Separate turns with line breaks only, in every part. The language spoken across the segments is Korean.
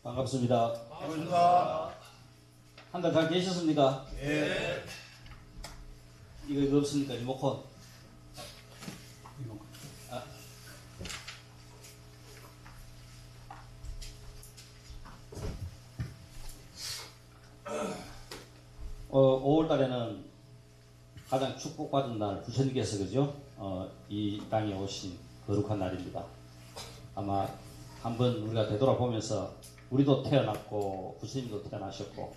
반갑습니다.
반갑습니다.
한 달 잘 계셨습니까?
예.
이거 없습니까? 리모컨. 아. 어, 5월 달에는 가장 축복받은 날, 부처님께서 그죠? 이 땅에 오신 거룩한 날입니다. 아마 한번 우리가 되돌아보면서 우리도 태어났고 부처님도 태어나셨고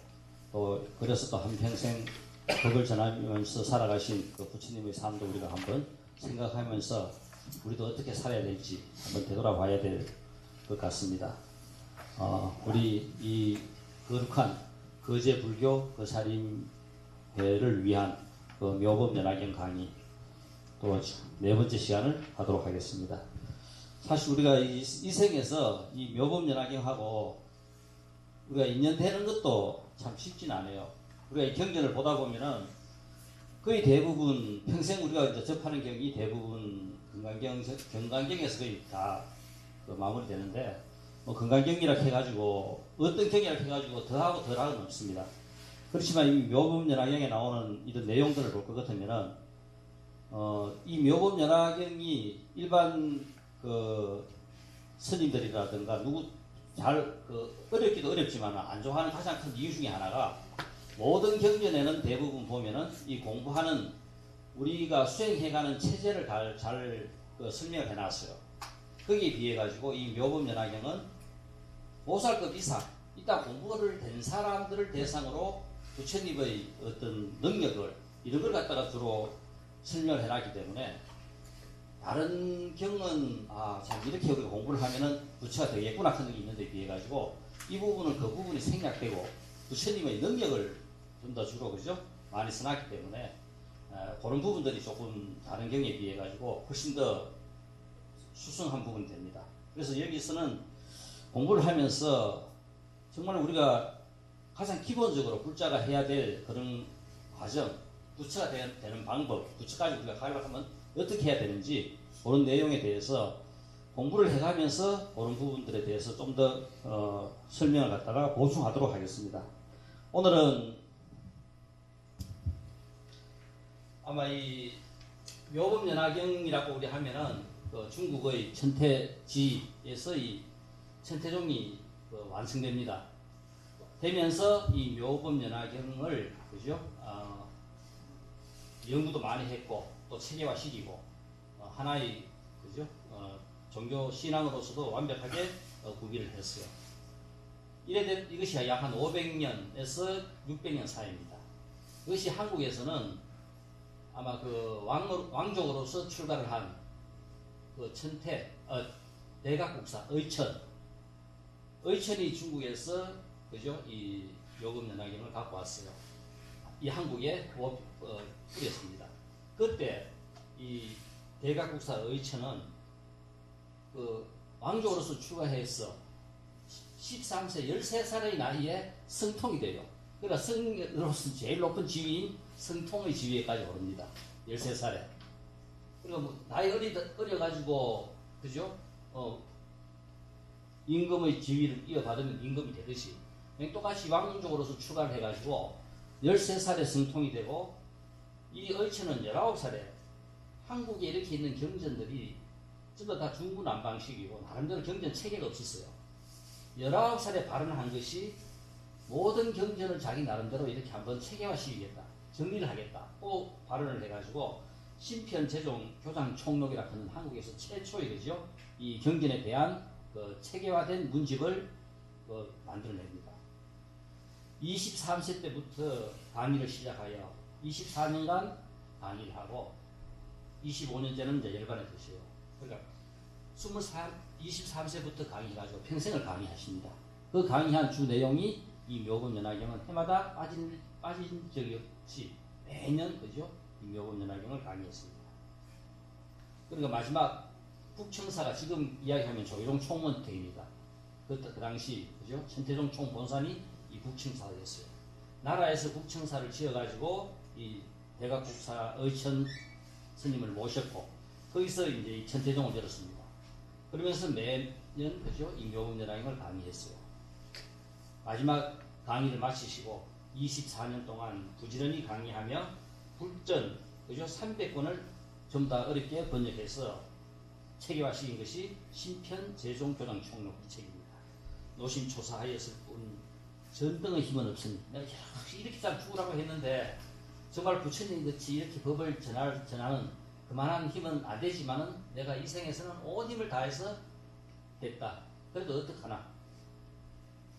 또 그래서 또 한평생 법을 전하면서 살아가신 그 부처님의 삶도 우리가 한번 생각하면서 우리도 어떻게 살아야 될지 한번 되돌아봐야 될 것 같습니다. 우리 이 거룩한 거제 불교 거사림회를 위한 그 묘법 연화경 강의 또 네 번째 시간을 하도록 하겠습니다. 사실 우리가 이 생에서 이 묘법 연화경하고 우리가 인연되는 것도 참 쉽진 않아요. 우리가 이 경전을 보다 보면은 거의 대부분 평생 우리가 이제 접하는 경이 대부분 경강경에서 거의 다 그 마무리되는데 뭐 건강경이라 해가지고 어떤 경이라 해가지고 더하고 덜하고는 없습니다. 그렇지만 이 묘법연화경에 나오는 이런 내용들을 볼 것 같으면은 이 묘법연화경이 일반 그 스님들이라든가 누구 잘 어렵기도 어렵지만 안 좋아하는 가장 큰 이유 중에 하나가 모든 경전에는 대부분 보면은 이 공부하는 우리가 수행해가는 체제를 잘 설명을 해놨어요. 거기에 비해 가지고 이 묘법연화경은 보살급 이상 이따 공부를 된 사람들을 대상으로 부처님의 어떤 능력을 이런 걸 갖다가 주로 설명을 해놨기 때문에 다른 경은 참 이렇게 우리가 공부를 하면은 부처가 되겠구나 하는 게 있는데 비해 가지고 이 부분은 그 부분이 생략되고 부처님의 능력을 좀 더 주로 그죠 많이 써놨기 때문에 그런 부분들이 조금 다른 경에 비해 가지고 훨씬 더 수승한 부분이 됩니다. 그래서 여기서는 공부를 하면서 정말 우리가 가장 기본적으로 불자가 해야 될 그런 과정, 부처가 되는 방법, 부처까지 우리가 가려고 하면 어떻게 해야 되는지 그런 내용에 대해서 공부를 해가면서 그런 부분들에 대해서 좀 더 설명을 갖다가 보충하도록 하겠습니다. 오늘은 아마 이 묘법연화경이라고 우리 하면은 그 중국의 천태지에서 이 천태종이 완성됩니다. 되면서 이 묘법연화경을 그죠? 연구도 많이 했고 또 체계화시키고 하나의 그죠? 종교 신앙으로서도 완벽하게 구비를 했어요. 이것이 약 한 500년에서 600년 사이입니다. 이것이 한국에서는 아마 그 왕족으로서 출가를 한 그 대각국사 의천이 중국에서 그죠? 이 묘법연화경을 갖고 왔어요. 이 한국에 뿌렸습니다. 그때 이 대각국사 의천은 그 왕족으로서 출가해서 13세, 13살의 나이에 성통이 돼요. 그러니까 성으로서 제일 높은 지위인 성통의 지위에까지 오릅니다. 13살에. 그러니까 뭐 나이 어려가지고 그죠? 임금의 지위를 이어받으면 임금이 되듯이 똑같이 왕족으로서 출가를 해가지고 13살에 성통이 되고 이 의천은 19살에 한국에 이렇게 있는 경전들이 전부 다 중구난방식이고 나름대로 경전 체계가 없었어요. 19살에 발언한 것이 모든 경전을 자기 나름대로 이렇게 한번 체계화시키겠다. 정리를 하겠다. 꼭 발언을 해가지고 신편 제종 교장 총록이라 하는 한국에서 최초의 그죠? 이 경전에 대한 그 체계화된 문집을 만들어냅니다. 23세 때부터 강의를 시작하여 24년간 강의를 하고 25년째는 이제 열반에 드셔요. 그러니까 23세부터 강의해가지고 평생을 강의하십니다. 그 강의한 주 내용이 이 묘법연화경은 해마다 빠진 적이 없이 매년 그죠? 이 묘법연화경을 강의했습니다. 그러니까 마지막 국청사가 지금 이야기하면 조희룡 총무대입니다. 그 당시 그죠? 천태종 총본산이 이 국청사였어요. 나라에서 국청사를 지어가지고 이 대각국사 의천 스님을 모셨고 거기서 이제 이 천태종을 들었습니다. 그러면서 매년 그죠? 이 묘법연화경을 강의했어요. 마지막 강의를 마치시고 24년 동안 부지런히 강의하며 불전 그죠? 300권을 전부 다 어렵게 번역해서 체계화시킨 것이 신편 제종교당 총록 이 책입니다. 노심초사하였을 뿐 전등의 힘은 없으니 내가 이렇게 잘 죽으라고 했는데 정말 부처님 같이 이렇게 법을 전하는 그만한 힘은 안 되지만은 내가 이 생에서는 온 힘을 다해서 했다. 그래도 어떡하나?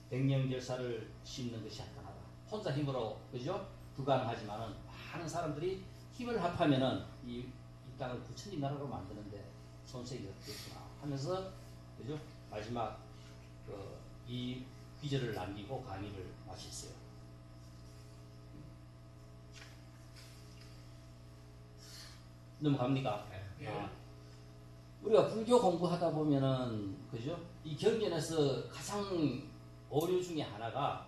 백령결사를 씹는 것이 한탄하다. 혼자 힘으로 그죠? 불가능하지만은 많은 사람들이 힘을 합하면은 이 땅을 부처님 나라로 만드는데 손색이 없겠구나 하면서 그죠? 마지막 이 귀절을 남기고 강의를 마쳤어요. 넘어갑니까?
네.
우리가 불교 공부하다 보면은 그죠? 이 경전에서 가장 오류 중에 하나가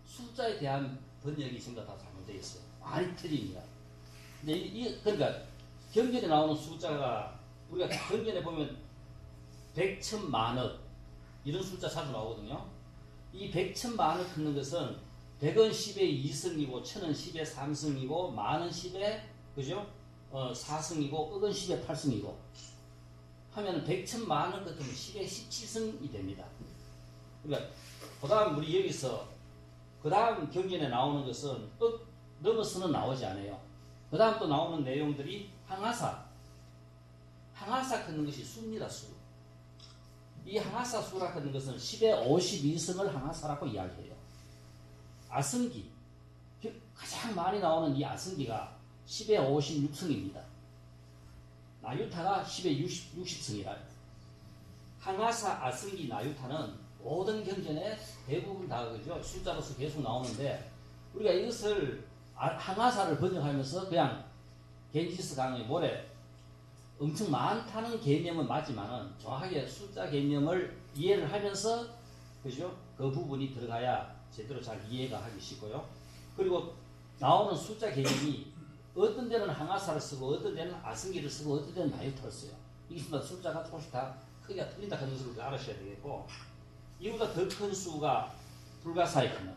숫자에 대한 번역이 전부 다 잘못되어 있어요. 많이 틀립니다. 근데 그러니까 경전에 나오는 숫자가 우리가 경전에 보면 100, 1000, 만억 이런 숫자 자주 나오거든요. 이 100, 1000, 만억 하는 것은 100은 10의 2승이고 1000은 10의 3승이고 만은 10의 그죠? 4승이고 억은 10의 8승이고 하면 100, 1000, 만억 같으면 10의 17승이 됩니다. 그러니까 그 다음 우리 여기서 그 다음 경전에 나오는 것은 억 넘어서는 나오지 않아요. 그 다음 또 나오는 내용들이 항하사 하는 것이 수입니다. 수. 이 항하사 수라 하는 것은 10의 52승을 항하사라고 이야기해요. 아승기 가장 많이 나오는 이 아승기가 10의 56승입니다. 나유타가 10의 60승이라. 항하사, 아승기, 나유타는 모든 경전에 대부분 다 그죠? 숫자로서 계속 나오는데 우리가 이것을 항하사를 번역하면서 그냥 겐지스 강의 모래 엄청 많다는 개념은 맞지만은 정확하게 숫자 개념을 이해를 하면서 그죠? 그 부분이 들어가야 제대로 잘 이해가 하기 쉽고요. 그리고 나오는 숫자 개념이 어떤 데는 항하사를 쓰고 어떤 데는 아승기를 쓰고 어떤 데는 나유타를 써요. 이게 숫자가 조금씩 다 크기가 틀린다 하는 것을 알아셔야 되겠고 이보다 더 큰 수가 불가사의 크는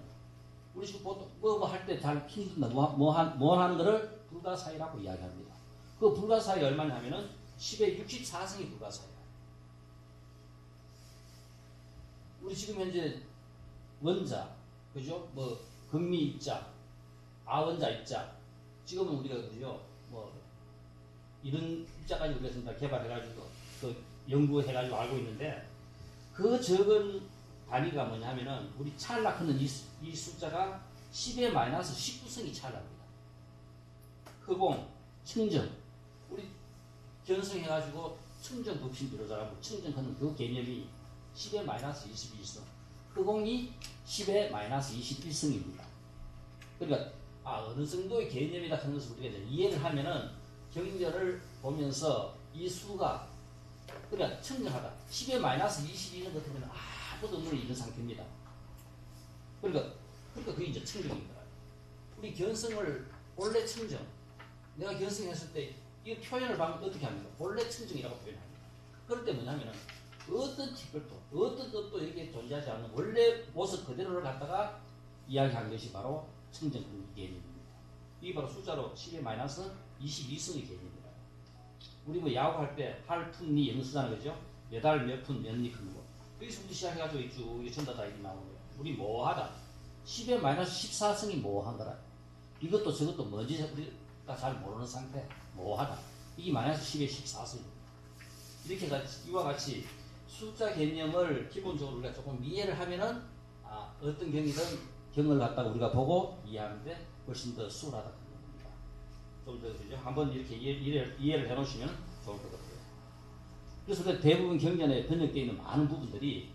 우리 지금 보통 뭐 할 때 잘 힘든다 뭐 하는 거를 불가사의라고 이야기합니다. 그 불가사의가 얼마냐 하면은 10의 64승이 불가사의야. 우리 지금 현재 원자 그죠? 뭐 금미 입자 아원자 입자 지금은 우리가 그죠? 뭐 이런 입자까지 우리가 지금 다 개발해가지고 그 연구해가지고 알고 있는데 그 적은 단위가 뭐냐 하면은 우리 찰나크는 이 숫자가 10의 마이너스 19승이 찰나입니다. 흑공, 청정 우리 견성해가지고 청정 법신 비로자라고 청정하는 그 개념이 10의 마이너스 22승 흑공이 10의 마이너스 21승입니다. 그러니까 어느 정도의 개념이다 하는 것을 우리가 이해를 하면은 경전을 보면서 이 수가 그러니까 청정하다 10의 마이너스 22는 같으면 아무도 없는 이런 상태입니다. 그러니까 그게 이제 청정입니다. 우리 견성을 본래 청정 내가 견성했을 때 이 표현을 어떻게 합니까? 본래 청정이라고 표현합니다. 그럴 때 뭐냐면은 어떤 특별도 어떤 것도 이렇게 존재하지 않는 원래 모습 그대로를 갖다가 이야기한 것이 바로 청정 개념입니다. 이게 바로 숫자로 10의 마이너스 22승의 개념입니다. 우리 뭐 야구할 때 할, 푼, 니 이런 거 쓰잖아요. 그죠? 몇알, 몇 푼, 몇 니 그런 거. 여기서부터 시작해가지고 쭉 전부 다 이렇게 나오는 거예요. 우리 뭐하다. 10의 마이너스 14승이 뭐한 거라. 이것도 저것도 뭔지 우리가 잘 모르는 상태. 뭐하다. 이게 마이너스 10의 14승입니다. 이렇게 이와 같이 숫자 개념을 기본적으로 우리가 조금 이해를 하면은 어떤 경을 갖다가 우리가 보고 이해하는데 훨씬 더 수월하다. 좀 더 그죠? 한번 이렇게 이해를 해놓으시면 좋을 것 같아요. 그래서 대부분 경전에 번역되어 있는 많은 부분들이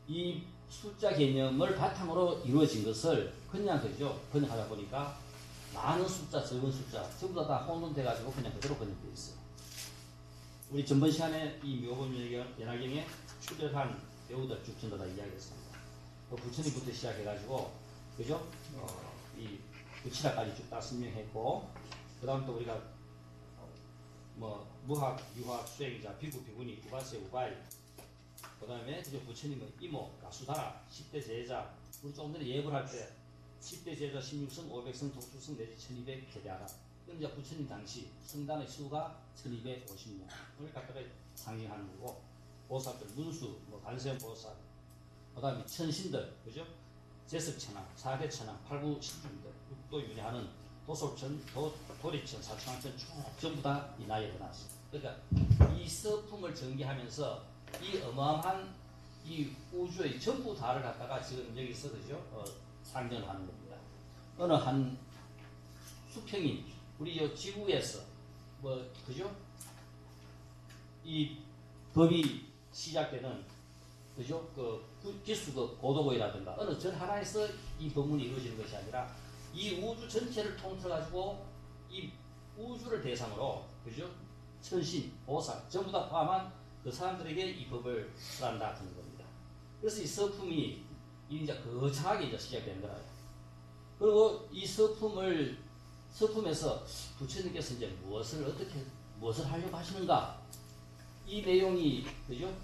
이 숫자 개념을 바탕으로 이루어진 것을 그냥 그죠? 번역하다 보니까 많은 숫자, 적은 숫자 전부 다 혼돈돼가지고 그냥 그대로 번역되어 있어요. 우리 전번 시간에 이 묘본 연화경에 출연한 배우들 쭉 전부 다 이야기했습니다. 부처님부터 시작해가지고 그죠? 이 부치라까지 쭉 다 설명했고 그 다음 또 우리가 뭐 무학, 유학, 수행자, 비구, 비구니, 우바세, 우바이 그 다음에 그죠 부처님의 이모 가수다라 10대 제자 우리 조금 전에 예불 할때 10대 제자 16성 500성 독수성 내지 1200 개대하라. 그럼 이제 부처님 당시 성단의 수가 1250명을 갖다가 상징하는 거고 보살들 문수 뭐 관세음 보살 그 다음에 천신들 그죠 제석천왕 사대천왕 팔구신중들 육도 윤회하는 도솔천 도리천 사천왕천 쭉 전부 다 이 나이에 일어났어요. 그러니까 이 서품을 전개하면서 이 어마어마한 이 우주의 전부 다를 갖다가 지금 여기서 그죠 상정을 하는 겁니다. 어느 한 수평인 우리 이 지구에서 뭐 그죠 이 법이 시작되는 그죠 그 기수 고도고이라든가 어느 전 하나에서 이 법문이 이루어지는 것이 아니라 이 우주 전체를 통틀어 가지고 이 우주를 대상으로 그죠 천신 보살 전부 다 포함한 그 사람들에게 이 법을 쓰란다 하는 겁니다. 그래서 이 서품이 이제 거창하게 이제 시작되는 거예요. 그리고 이 서품에서 부처님께서 이제 무엇을 하려고 하시는가 이 내용이 그죠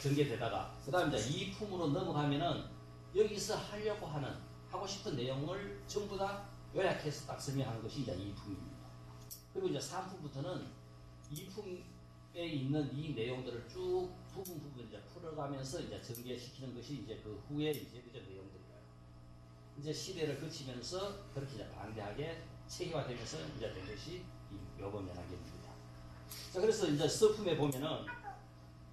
전개되다가 그 다음에 이제 이 품으로 넘어가면은 여기서 하고 싶은 내용을 전부 다 요약해서 딱 설명하는 것이 이제 이 품입니다. 그리고 이제 3품부터는 이 품에 있는 이 내용들을 쭉 부분 이제 풀어가면서 이제 전개시키는 것이 이제 그 후에 이제 그저 내용들이에요. 이제 시대를 거치면서 그렇게 이제 방대하게 체계화되면서 이제 된 것이 이 묘법연화경입니다. 자, 그래서 이제 서품에 보면은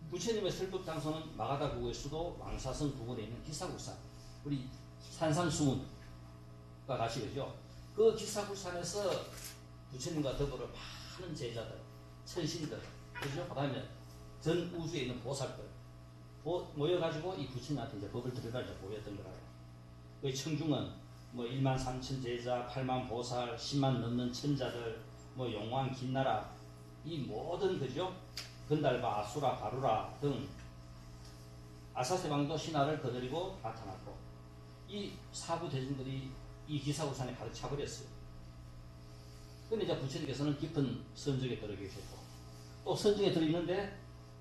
부처님의 설법 장소는 마가다국의 수도 왕사성 부근에 있는 기사굴산, 우리 산상수훈과 같이 그죠? 그 기사굴산에서 부처님과 더불어 많은 제자들, 천신들, 그죠? 그 다음에 전 우주에 있는 보살들 모여가지고 이 부처님한테 이제 법을 들으라 이제 모였던 거라요. 그 청중은 뭐 1만 3천 제자, 8만 보살, 10만 넘는 천자들, 뭐 용왕, 김나라 이 모든 그죠? 건달바, 아수라, 가루라 등 아사세방도 신하를 거느리고 나타났고 이 사부 대중들이 이 기사구산에 가득 차버렸어요. 근데 이제 부처님께서는 깊은 선정에 들어 계셨고 또 선정에 들어 있는데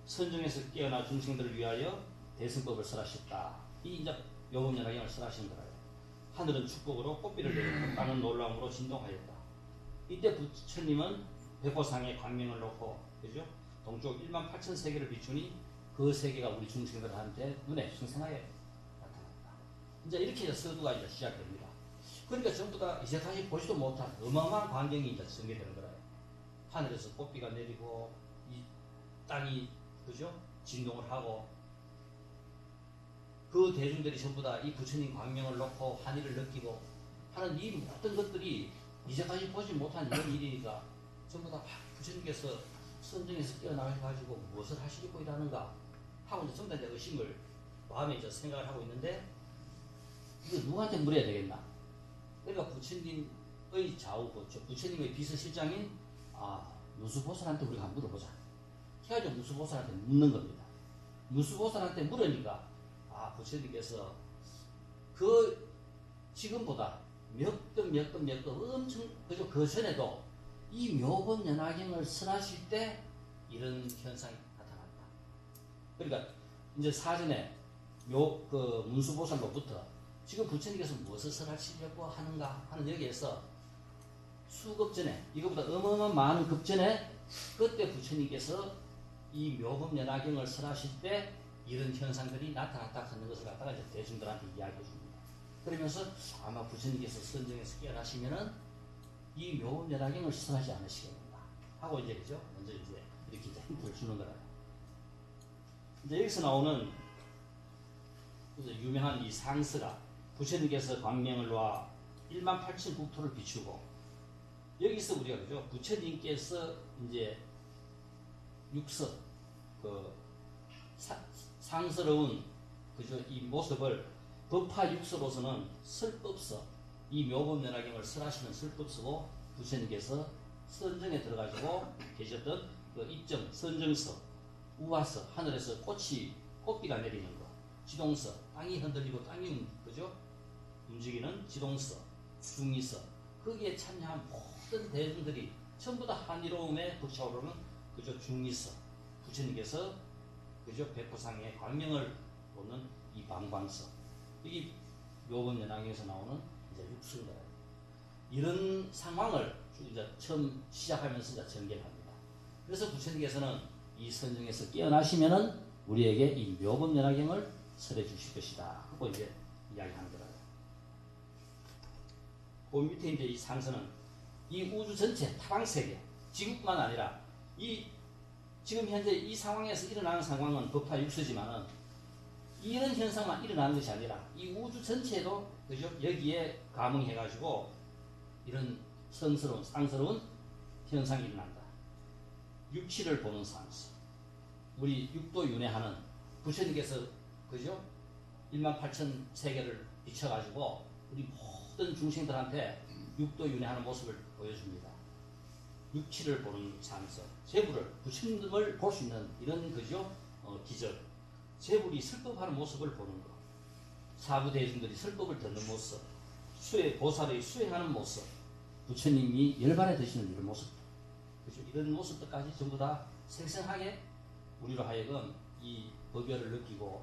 선정에서 깨어나 중생들을 위하여 대승법을 설하셨다. 이 이제 요법연화경을 설하신 거라요. 하늘은 축복으로 꽃비를 내렸고 땅은 놀라움으로 진동하였다. 이때 부처님은 백호상에 광명을 놓고 그죠? 동쪽 1만 8천 세계를 비추니 그 세계가 우리 중생들한테 눈에 생생하게 나타났다. 이제 이렇게 서두가 이제 시작됩니다. 그러니까 전부 다 이제까지 보지도 못한 어마어마한 광경이 이제 전개되는 거예요. 하늘에서 꽃비가 내리고 이 땅이 그죠? 진동을 하고 그 대중들이 전부 다 이 부처님 광명을 놓고 한일을 느끼고 하는 이 모든 것들이 이제까지 보지 못한 이런 일이니까 전부 다 부처님께서 선정에서 깨어나가지고 무엇을 하시려고 일하는가 하고 이제 전부 다 이제 의심을 마음에 이제 생각을 하고 있는데 이거 누구한테 물어야 되겠나? 그러니까 부처님의 좌우 부처님의 비서실장인 무수보살한테 우리가 한번 물어보자. 해가지고 무수보살한테 묻는 겁니다. 무수보살한테 물으니까 부처님께서 그 지금보다 몇 급 엄청 그죠 그 전에도 이 묘법연화경을 설하실 때 이런 현상이 나타났다. 그러니까 이제 사전에 그 문수보살로부터 지금 부처님께서 무엇을 설하시려고 하는가 하는 여기에서 수급 전에 이거보다 어마어마한 많은 급 전에 그때 부처님께서 이 묘법연화경을 설하실 때 이런 현상들이 나타났다 하는 것을 갖다가 이제 대중들한테 이야기해 줍니다. 그러면서 아마 부처님께서 선정에서 깨어나시면은 이 묘법연화경을 설하지 않으시겠는가 하고 이제 그죠? 먼저 이제 이렇게 이제 힌트를 주는 거라. 이제 여기서 나오는 유명한 이 상서가 부처님께서 광명을 놓아 1만 8천 국토를 비추고 여기서 우리가 그죠? 부처님께서 이제 육서 그 상스러운 그죠? 이 모습을 법화 육서로서는 설법서 이 묘법연화경을 설하시는 설법서고 부처님께서 선정에 들어가지고 계셨던 그 입정 선정서 우화서 하늘에서 꽃비가 내리는 거 지동서 땅이 흔들리고 땅이 그죠? 움직이는 지동서 중의서 거기에 참여한 모든 대중들이 전부 다 한이로움에 벅차오르는 그저 중의서 부처님께서 그죠? 백호상의 광명을 보는 이 방방서. 여기 묘법 연항에서 나오는 이제 육수인 거예요. 이런 상황을 이제 처음 시작하면서 이제 전개합니다. 그래서 부처님께서는 이 선정에서 깨어나시면은 우리에게 이 묘법 연화경을 설해 주실 것이다 하고 이제 이야기하는 거라요. 그 밑에 이제 이 상서는 이 우주 전체 타방세계 지구뿐만 아니라 이 지금 현재 이 상황에서 일어나는 상황은 법화 육수지만은 이런 현상만 일어나는 것이 아니라 이 우주 전체도 그죠? 여기에 감응해가지고 이런 성스러운 쌍스러운 현상이 일어난다. 육치를 보는 상서. 우리 육도 윤회하는 부처님께서 그죠? 18,000 세계를 비춰가지고 우리 모든 중생들한테 육도 윤회하는 모습을 보여줍니다. 육치를 보는 상서. 제불을 부처님을 볼 수 있는 이런 그죠? 기적. 제불이 설법하는 모습을 보는 것. 사부 대중들이 설법을 듣는 모습. 보살의 수행하는 모습. 부처님이 열반에 드시는 이런 모습. 그죠? 이런 모습들까지 전부 다 생생하게 우리로 하여금 이 법열을 느끼고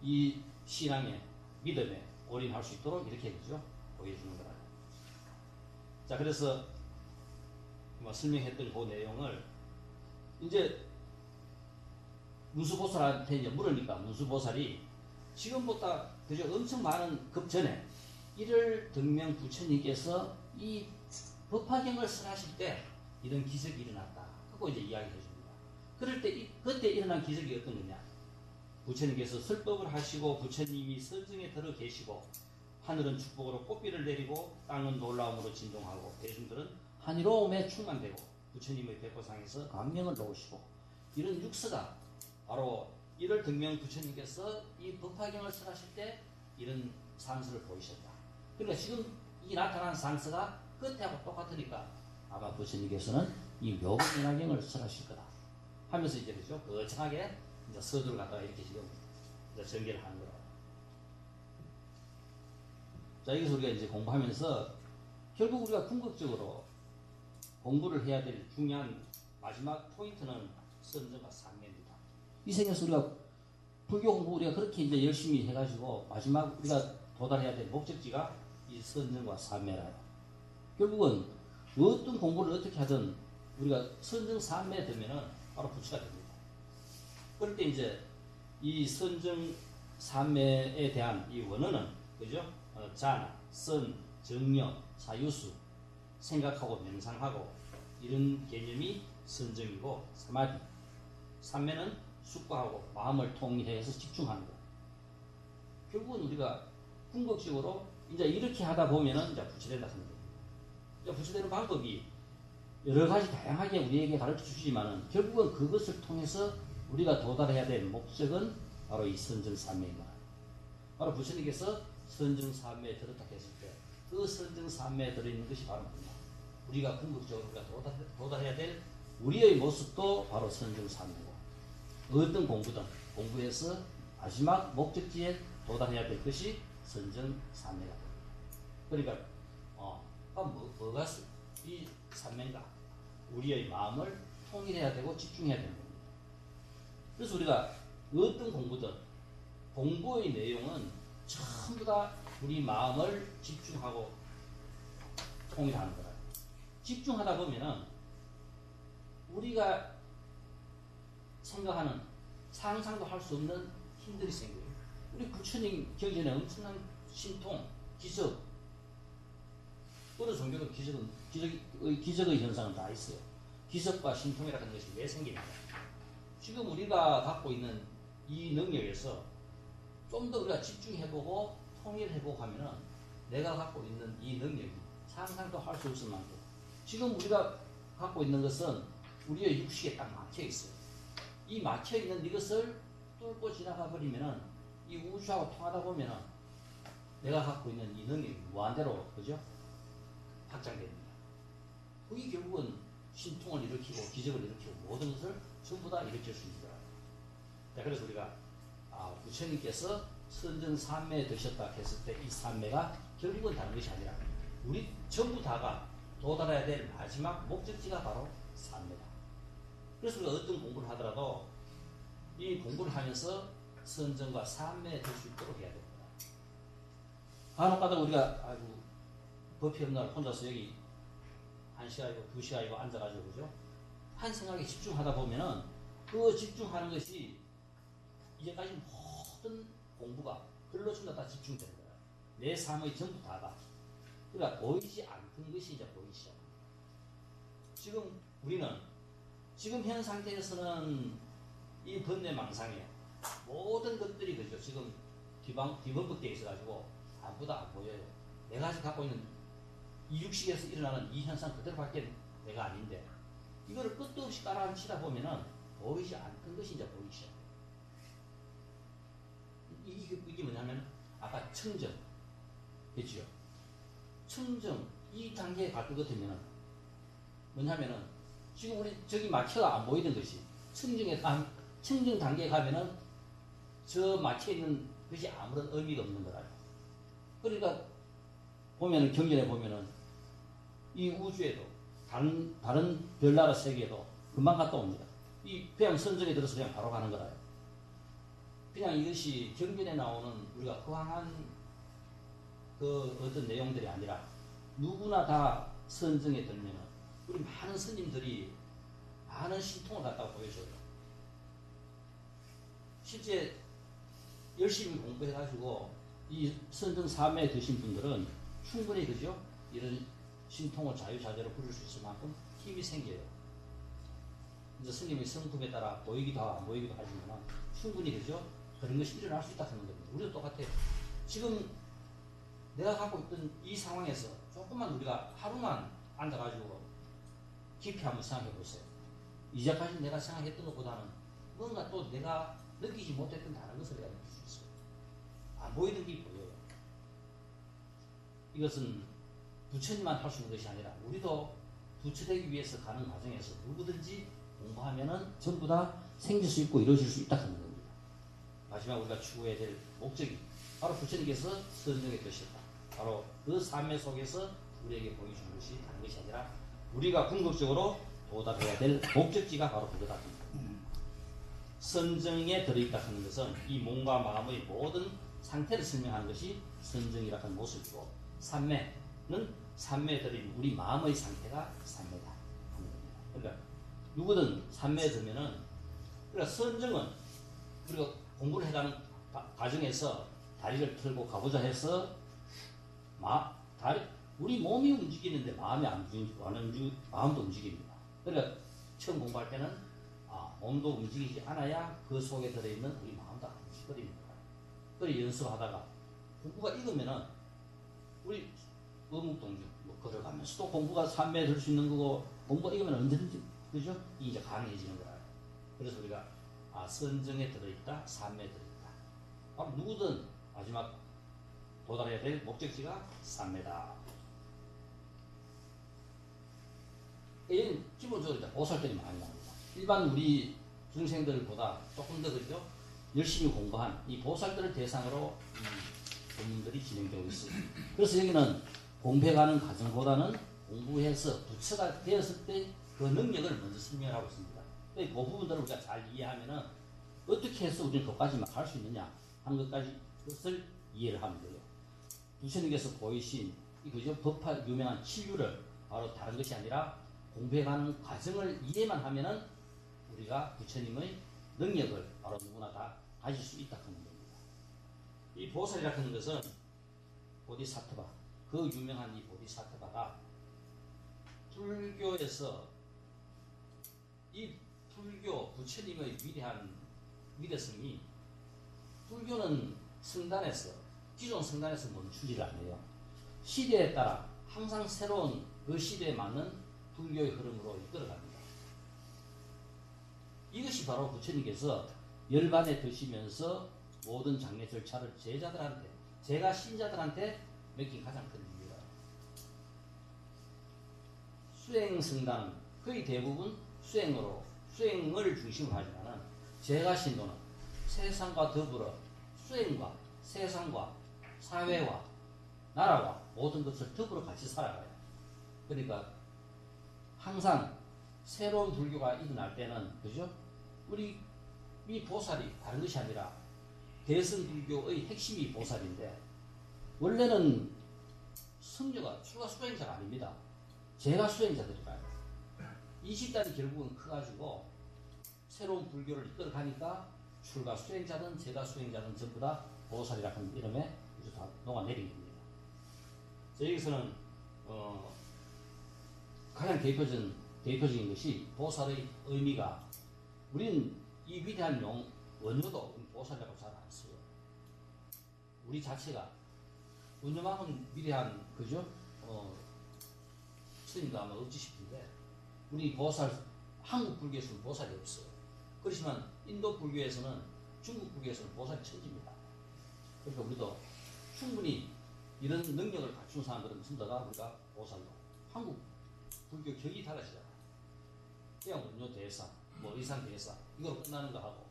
이 신앙의 믿음에 올인할 수 있도록 이렇게 그죠? 보여주는 거라. 자, 그래서 설명했던 그 내용을 이제 문수보살한테 이제 물으니까 문수보살이 지금보다 그죠? 엄청 많은 급 전에 1월 등명 부처님께서 이 법화경을 설하실 때 이런 기적이 일어났다 하고 이제 이야기해 줍니다. 그럴 때 그때 일어난 기적이 어떤 거냐? 부처님께서 설법을 하시고 부처님이 선정에 들어 계시고 하늘은 축복으로 꽃비를 내리고 땅은 놀라움으로 진동하고 대중들은 한이로움에 충만되고 부처님의 백호상에서 감명을 놓으시고 이런 육서가 바로 1월 등명 부처님께서 이 법화경을 설하실 때 이런 상서를 보이셨다. 그러니까 지금 이 나타난 상서가 끝에하고 똑같으니까 아마 부처님께서는 이 묘법연화경을 설하실 거다 하면서 이제 그죠? 거창하게 이제 서두를 갖다가 이렇게 지금 이제 전개를 하는 거라. 자, 여기서 우리가 이제 공부하면서 결국 우리가 궁극적으로 공부를 해야 될 중요한 마지막 포인트는 선정과 삼매입니다. 이 생에서 우리가 불교 공부 우리가 그렇게 이제 열심히 해가지고 마지막 우리가 도달해야 될 목적지가 이 선정과 삼매라요. 결국은 어떤 공부를 어떻게 하든 우리가 선정 삼매에 들면은 바로 부처가 됩니다. 그럴 때 이제 이 선정 삼매에 대한 이 원어는 그죠? 자나, 선, 정력, 사유수, 생각하고 명상하고 이런 개념이 선정이고 사마디, 삼매는 숙고하고 마음을 통일해서 집중하는 것. 결국은 우리가 궁극적으로 이제 이렇게 하다 보면은 이제 부처된다 생각합니다. 이제 부처되는 방법이 여러 가지 다양하게 우리에게 가르쳐 주시지만은 결국은 그것을 통해서 우리가 도달해야 될 목적은 바로 이 선정삼매입니다. 바로 부처님께서 선정삼매에 들었다 했을 때 그 선정삼매에 들어있는 것이 바로 뭡니까? 우리가 궁극적으로 우리가 도달해야 될 우리의 모습도 바로 선정삼매고 어떤 공부든 공부해서 마지막 목적지에 도달해야 될 것이 선정삼매가 됩니다. 그러니까 뭐가 이 삼매인가? 우리의 마음을 통일해야 되고 집중해야 되는 겁니다. 그래서 우리가 어떤 공부든 공부의 내용은 전부 다 우리 마음을 집중하고 통일하는 거라. 집중하다 보면은 우리가 생각하는 상상도 할 수 없는 힘들이 생겨요. 우리 부처님 경전에 엄청난 신통, 기적, 어느 종교도 기적의 현상은 다 있어요. 기적과 신통이라는 것이 왜 생깁니까? 지금 우리가 갖고 있는 이 능력에서 좀 더 우리가 집중해보고 통일해보고 하면은 내가 갖고 있는 이 능력이 상상도 할 수 없을 만큼 지금 우리가 갖고 있는 것은 우리의 육식에 딱 막혀 있어요. 이 막혀 있는 이것을 뚫고 지나가 버리면은 이 우주하고 통하다 보면은 내가 갖고 있는 이 능력이 무한대로 그죠? 확장됩니다. 그게 결국은 신통을 일으키고 기적을 일으키고 모든 것을 전부 다 일으킬 수 있는 거예요. 그래서 우리가 부처님께서 선정삼매에 드셨다 했을 때 이 삼매가 결국은 다른 것이 아니라 우리 전부 다가 도달해야 될 마지막 목적지가 바로 삼매다. 그래서 우리가 어떤 공부를 하더라도 이 공부를 하면서 선정과 삼매에 들 수 있도록 해야 됩니다. 간혹가다 우리가 아이고 법이 없는 날 혼자서 여기 1시간이고 2시간이고 앉아가지고 그죠? 한 생각에 집중하다 보면은 그 집중하는 것이 이제까지 모든 공부가 글로 전부 다 집중되는 거야. 내 삶의 전부 다가. 그러니까 보이지 않던 것이 이제 보이기 시작합니다. 지금 우리는 지금 현 상태에서는 이 번뇌망상에 모든 것들이 그죠? 지금 뒤범벅되어 있어가지고 아무도 안 보여요. 내가 지금 갖고 있는 이 육식에서 일어나는 이 현상 그대로밖에 내가 아닌데 이거를 끝도 없이 따라치다 보면은 보이지 않던 것이 이제 보이기 시작해요. 이게 뭐냐면 아까 청정 그렇죠? 청정 이 단계에 갈 것 같으면 뭐냐면은 지금 우리 저기 막혀가 안 보이던 것이 청정 단계에 가면은 저 막혀 있는 것이 아무런 의미가 없는 거라요. 그러니까 보면은 경전에 보면은 이 우주에도 다른 별나라 세계에도 금방 갔다 옵니다. 이 그냥 선정에 들어서 그냥 바로 가는 거라요. 그냥 이것이 경전에 나오는 우리가 허황한 그 어떤 내용들이 아니라 누구나 다 선정에 들면은 우리 많은 스님들이 많은 신통을 갖다가 보여줘요. 실제 열심히 공부해가지고 이 선정 삼매에 드신 분들은 충분히 그죠? 이런 신통을 자유자재로 부릴 수 있을 만큼 힘이 생겨요. 이제 스님의 성품에 따라 보이기도 하고 안 보이기도 하지만 충분히 그죠? 그런 것이 일어날 수 있다는 겁니다. 우리도 똑같아요. 지금 내가 갖고 있던 이 상황에서 조금만 우리가 하루만 앉아가지고 깊이 한번 생각해 보세요. 이제까지 내가 생각했던 것보다는 뭔가 또 내가 느끼지 못했던 다른 것을 내가 느낄 수 있어요. 안 보이는 게 보여요. 이것은 부처님만 할 수 있는 것이 아니라 우리도 부처되기 위해서 가는 과정에서 누구든지 공부하면은 전부 다 생길 수 있고 이루어질 수 있다는 겁니다. 마지막 우리가 추구해야 될 목적이 바로 부처님께서 선정해 주셨다. 바로 그 삶의 속에서 우리에게 보여주는 것이 다른 것이 아니라 우리가 궁극적으로 도달해야 될 목적지가 바로 그거다. 선정에 들어있다 하는 것은 이 몸과 마음의 모든 상태를 설명하는 것이 선정이라 하는 모습이고 삼매는 삼매에 들어있는 우리 마음의 상태가 삼매다 하는 겁니다. 그러니까 누구든 삼매에 들면은 그러니까 선정은 우리가 공부를 해가는 과정에서 다리를 틀고 가보자 해서 우리 몸이 움직이는데 마음이 안 움직이고 마음도 움직입니다. 그러니까 처음 공부할 때는 몸도 움직이지 않아야 그 속에 들어있는 우리 마음도 안 움직거립니다. 그래 연습하다가 공부가 익으면은 우리 어묵동주 걸어가면서도 공부가 삼매에 들 수 있는 거고 공부가 익으면 언제든지 그죠? 이제 가능해지는 거라. 그래서 우리가 선정에 들어있다, 삼매에 들어있다. 바로 누구든 마지막 도달해야 될 목적지가 삼매다. 얘는 기본적으로 보살들이 많이 나옵니다. 일반 우리 중생들보다 조금 더 그죠? 열심히 공부한 이 보살들을 대상으로 이 법문들이 진행되고 있습니다. 그래서 여기는 공부해가는 과정보다는 공부해서 부처가 되었을 때 그 능력을 먼저 설명하고 있습니다. 그 부분들을 우리가 잘 이해하면은 어떻게 해서 우리는 그것까지만 갈 수 있느냐 하는 것을 이해를 하면 돼요. 부처님께서 보이신 이 그죠? 법화 유명한 치유를 바로 다른 것이 아니라 공부해가는 과정을 이해만 하면은 우리가 부처님의 능력을 바로 누구나 다 가질 수 있다 하는 겁니다. 이 보살이라 하는 것은 보디사트바, 그 유명한 이 보디사트바가 불교에서 이 불교 부처님의 위대한 위대성이 불교는 성단에서 기존 성단에서 멈추지를 않아요. 시대에 따라 항상 새로운 그 시대에 맞는 불교의 흐름으로 이끌어갑니다. 이것이 바로 부처님께서 열반에 드시면서 모든 장례 절차를 제자들한테, 제가 신자들한테 맡긴 가장 큰 이유가 수행성단은 거의 대부분 수행을 중심으로 하지만은 제가 신도는 세상과 더불어 수행과 세상과 사회와 나라와 모든 것을 더불어 같이 살아가요. 그러니까 항상 새로운 불교가 일어날 때는 그죠? 우리 이 보살이 다른 것이 아니라 대승불교의 핵심이 보살인데 원래는 성녀가 출가 수행자가 아닙니다. 제가 수행자들이라요. 이 집단이 결국은 커가지고 새로운 불교를 이끌어가니까 출가 수행자든 제가 수행자든 전부 다 보살이라 하는 이름에 이제 다 녹아내린 겁니다. 여기서는 가장 대표적인 것이 보살의 의미가 우리는 이 위대한 원효도 보살이라고 잘 안 써요. 우리 자체가 원효만큼 위대한 그죠? 스님도 아마 없지 싶은데 우리 보살 한국 불교에서는 보살이 없어요. 그렇지만 인도 불교에서는 중국 불교에서는 보살이 천지입니다. 그러니까 우리도 충분히 이런 능력을 갖춘 사람들은 전부 다 우리가 보살로 한국 불교 격이 달라지잖아. 그냥 원효 대사, 뭐 의상 대사 이거로 끝나는 거 하고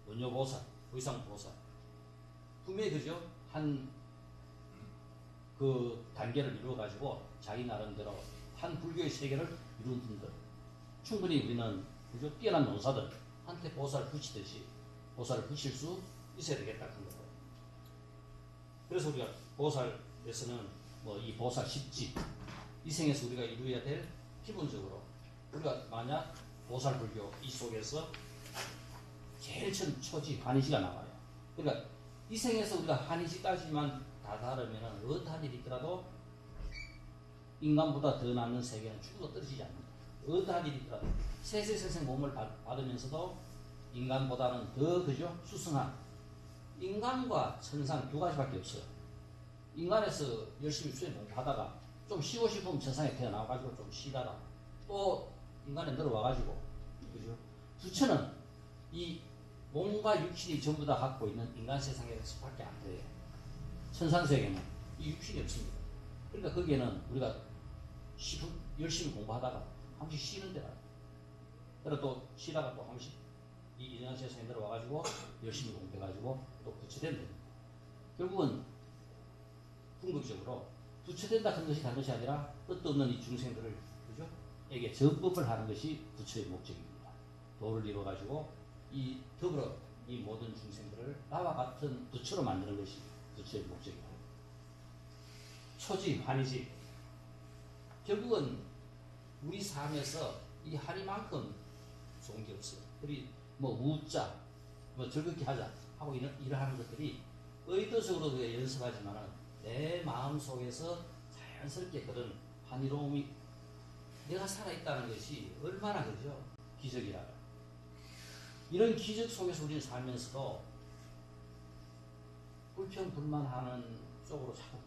원효 보살, 의상 보살 분명히 그죠? 한 그 단계를 이루어 가지고 자기 나름대로 한 불교의 세계를 이룬 분들 충분히 우리는 그죠? 뛰어난 논사들한테 보살을 붙이듯이 보살을 붙일 수 있어야 되겠다 그런 거예요. 그래서 우리가 보살에서는 뭐 이 보살 10지 이 생에서 우리가 이루어야 될 기본적으로 우리가 만약 보살 불교 이 속에서 제일 첫 초지 한의지가 나와요. 그러니까 이 생에서 우리가 한의지까지만 다다르면 어떠한 일이 있더라도 인간보다 더 낫는 세계는 죽어도 떨어지지 않는다. 어떠한 일이 있더라도 세세세세 몸을 받으면서도 인간보다는 더 그죠? 수승한 인간과 천상 두 가지밖에 없어요. 인간에서 열심히 수행 공부하다가 좀 쉬고 싶으면 천상에 태어나가지고 좀 쉬다가 또 인간에 들어와가지고 그죠? 부처는 이 몸과 육신이 전부 다 갖고 있는 인간 세상에서밖에 안 돼요. 천상세계는 이 육신이 없습니다. 그러니까 거기에는 우리가 열심히 공부하다가 한 번씩 쉬는 데라. 그리고 또 쉬다가 또 한 번씩 이 인간 세상에 들어와가지고 열심히 공부해가지고 또 부처된다. 결국은 궁극적으로 부처된다 하는 것이 다른 것이 아니라 뜻도 없는 이 중생들을 그죠? 에게 전법을 하는 것이 부처의 목적입니다. 도를 이루어가지고 이 더불어 이 모든 중생들을 나와 같은 부처로 만드는 것이 부처의 목적이다. 초지, 한이지. 결국은 우리 삶에서 이 한이만큼 좋은 게 없어요. 우리 뭐 웃자, 뭐 즐겁게 하자 하고 이러하는 것들이 의도적으로 연습하지만은 내 마음 속에서 자연스럽게 그런 한이로움이 내가 살아있다는 것이 얼마나 그죠? 기적이라. 이런 기적 속에서 우리는 살면서도 불평불만하는 쪽으로 자꾸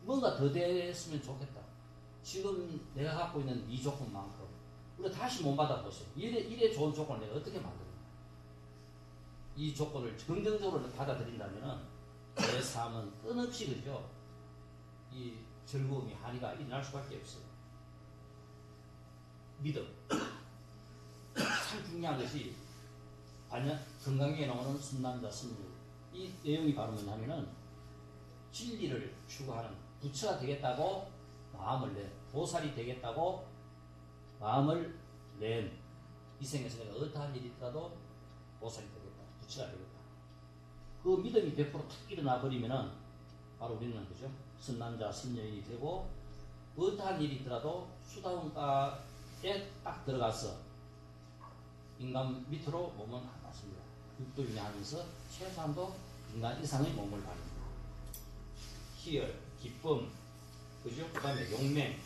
뭔가 더 됐으면 좋겠다. 지금 내가 갖고 있는 이 조건만큼 우리가 다시 못 받아보세요. 이래 좋은 조건을 내가 어떻게 만드는가. 이 조건을 긍정적으로 받아들인다면 내 삶은 끊임없이 그죠? 이 즐거움이 한이가 일어날 수밖에 없어요. 믿음. 참 중요한 것이 건강에 나오는 순남자 승률. 이 내용이 바로 뭐냐면은 진리를 추구하는 부처가 되겠다고 마음을 낸 보살이 되겠다고 마음을 낸 이 생에서 내가 어떠한 일이 있더라도 보살이 되겠다. 부처가 되겠다. 그 믿음이 100%탁 일어나 버리면은 바로 우리는 그죠? 선남자 선녀인이 되고 어떠한 일이 있더라도 수다원가에 딱 들어가서 인간 밑으로 몸은 안 맞습니다. 육도윤회하면서 최소한도 인간 이상의 몸을 가립니다. 희열, 기쁨, 그죠? 그 다음에 용맹,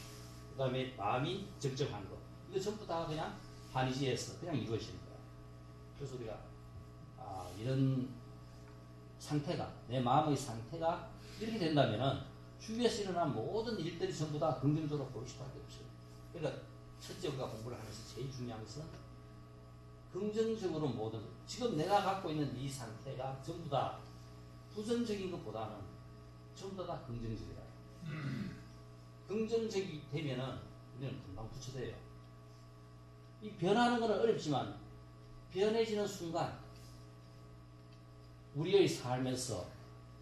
그 다음에 마음이 적정한 것. 이거 전부 다 그냥 한의지에서 그냥 이루어지는 거예요. 그래서 우리가 이런 상태가, 내 마음의 상태가 이렇게 된다면은 주위에서 일어난 모든 일들이 전부 다 긍정적으로 보일 수밖에 없어요. 그러니까 첫째 우리가 공부를 하면서 제일 중요한 것은 긍정적으로 모든 지금 내가 갖고 있는 이 상태가 전부 다 부정적인 것보다는 전부 다 긍정적이다. 긍정적이 되면은 우리는 금방 부처돼요. 이 변하는 것은 어렵지만 변해지는 순간 우리의 삶에서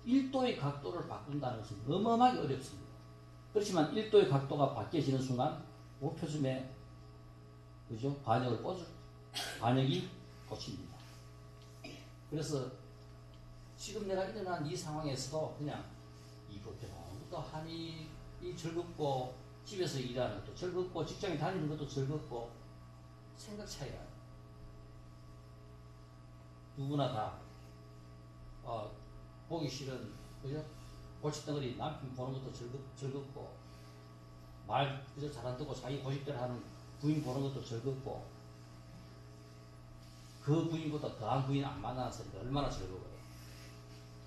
1도의 각도를 바꾼다는 것은 어마어마하게 어렵습니다. 그렇지만 1도의 각도가 바뀌어지는 순간 목표점에 그죠? 반역이 꽂힙니다.
그래서 지금 내가 일어난 이 상황에서도 그냥 이거 저런 것도 하니 이 즐겁고 집에서 일하는 것도 즐겁고 직장에 다니는 것도 즐겁고 생각 차이가 누구나 다 보기 싫은 그죠? 골칫덩어리 남편 보는 것도 즐겁고 말 그저 잘 안 듣고 자기 고집대로 하는 부인 보는 것도 즐겁고 그 부인보다 더한 부인 안 만나서니까 얼마나 즐거워요.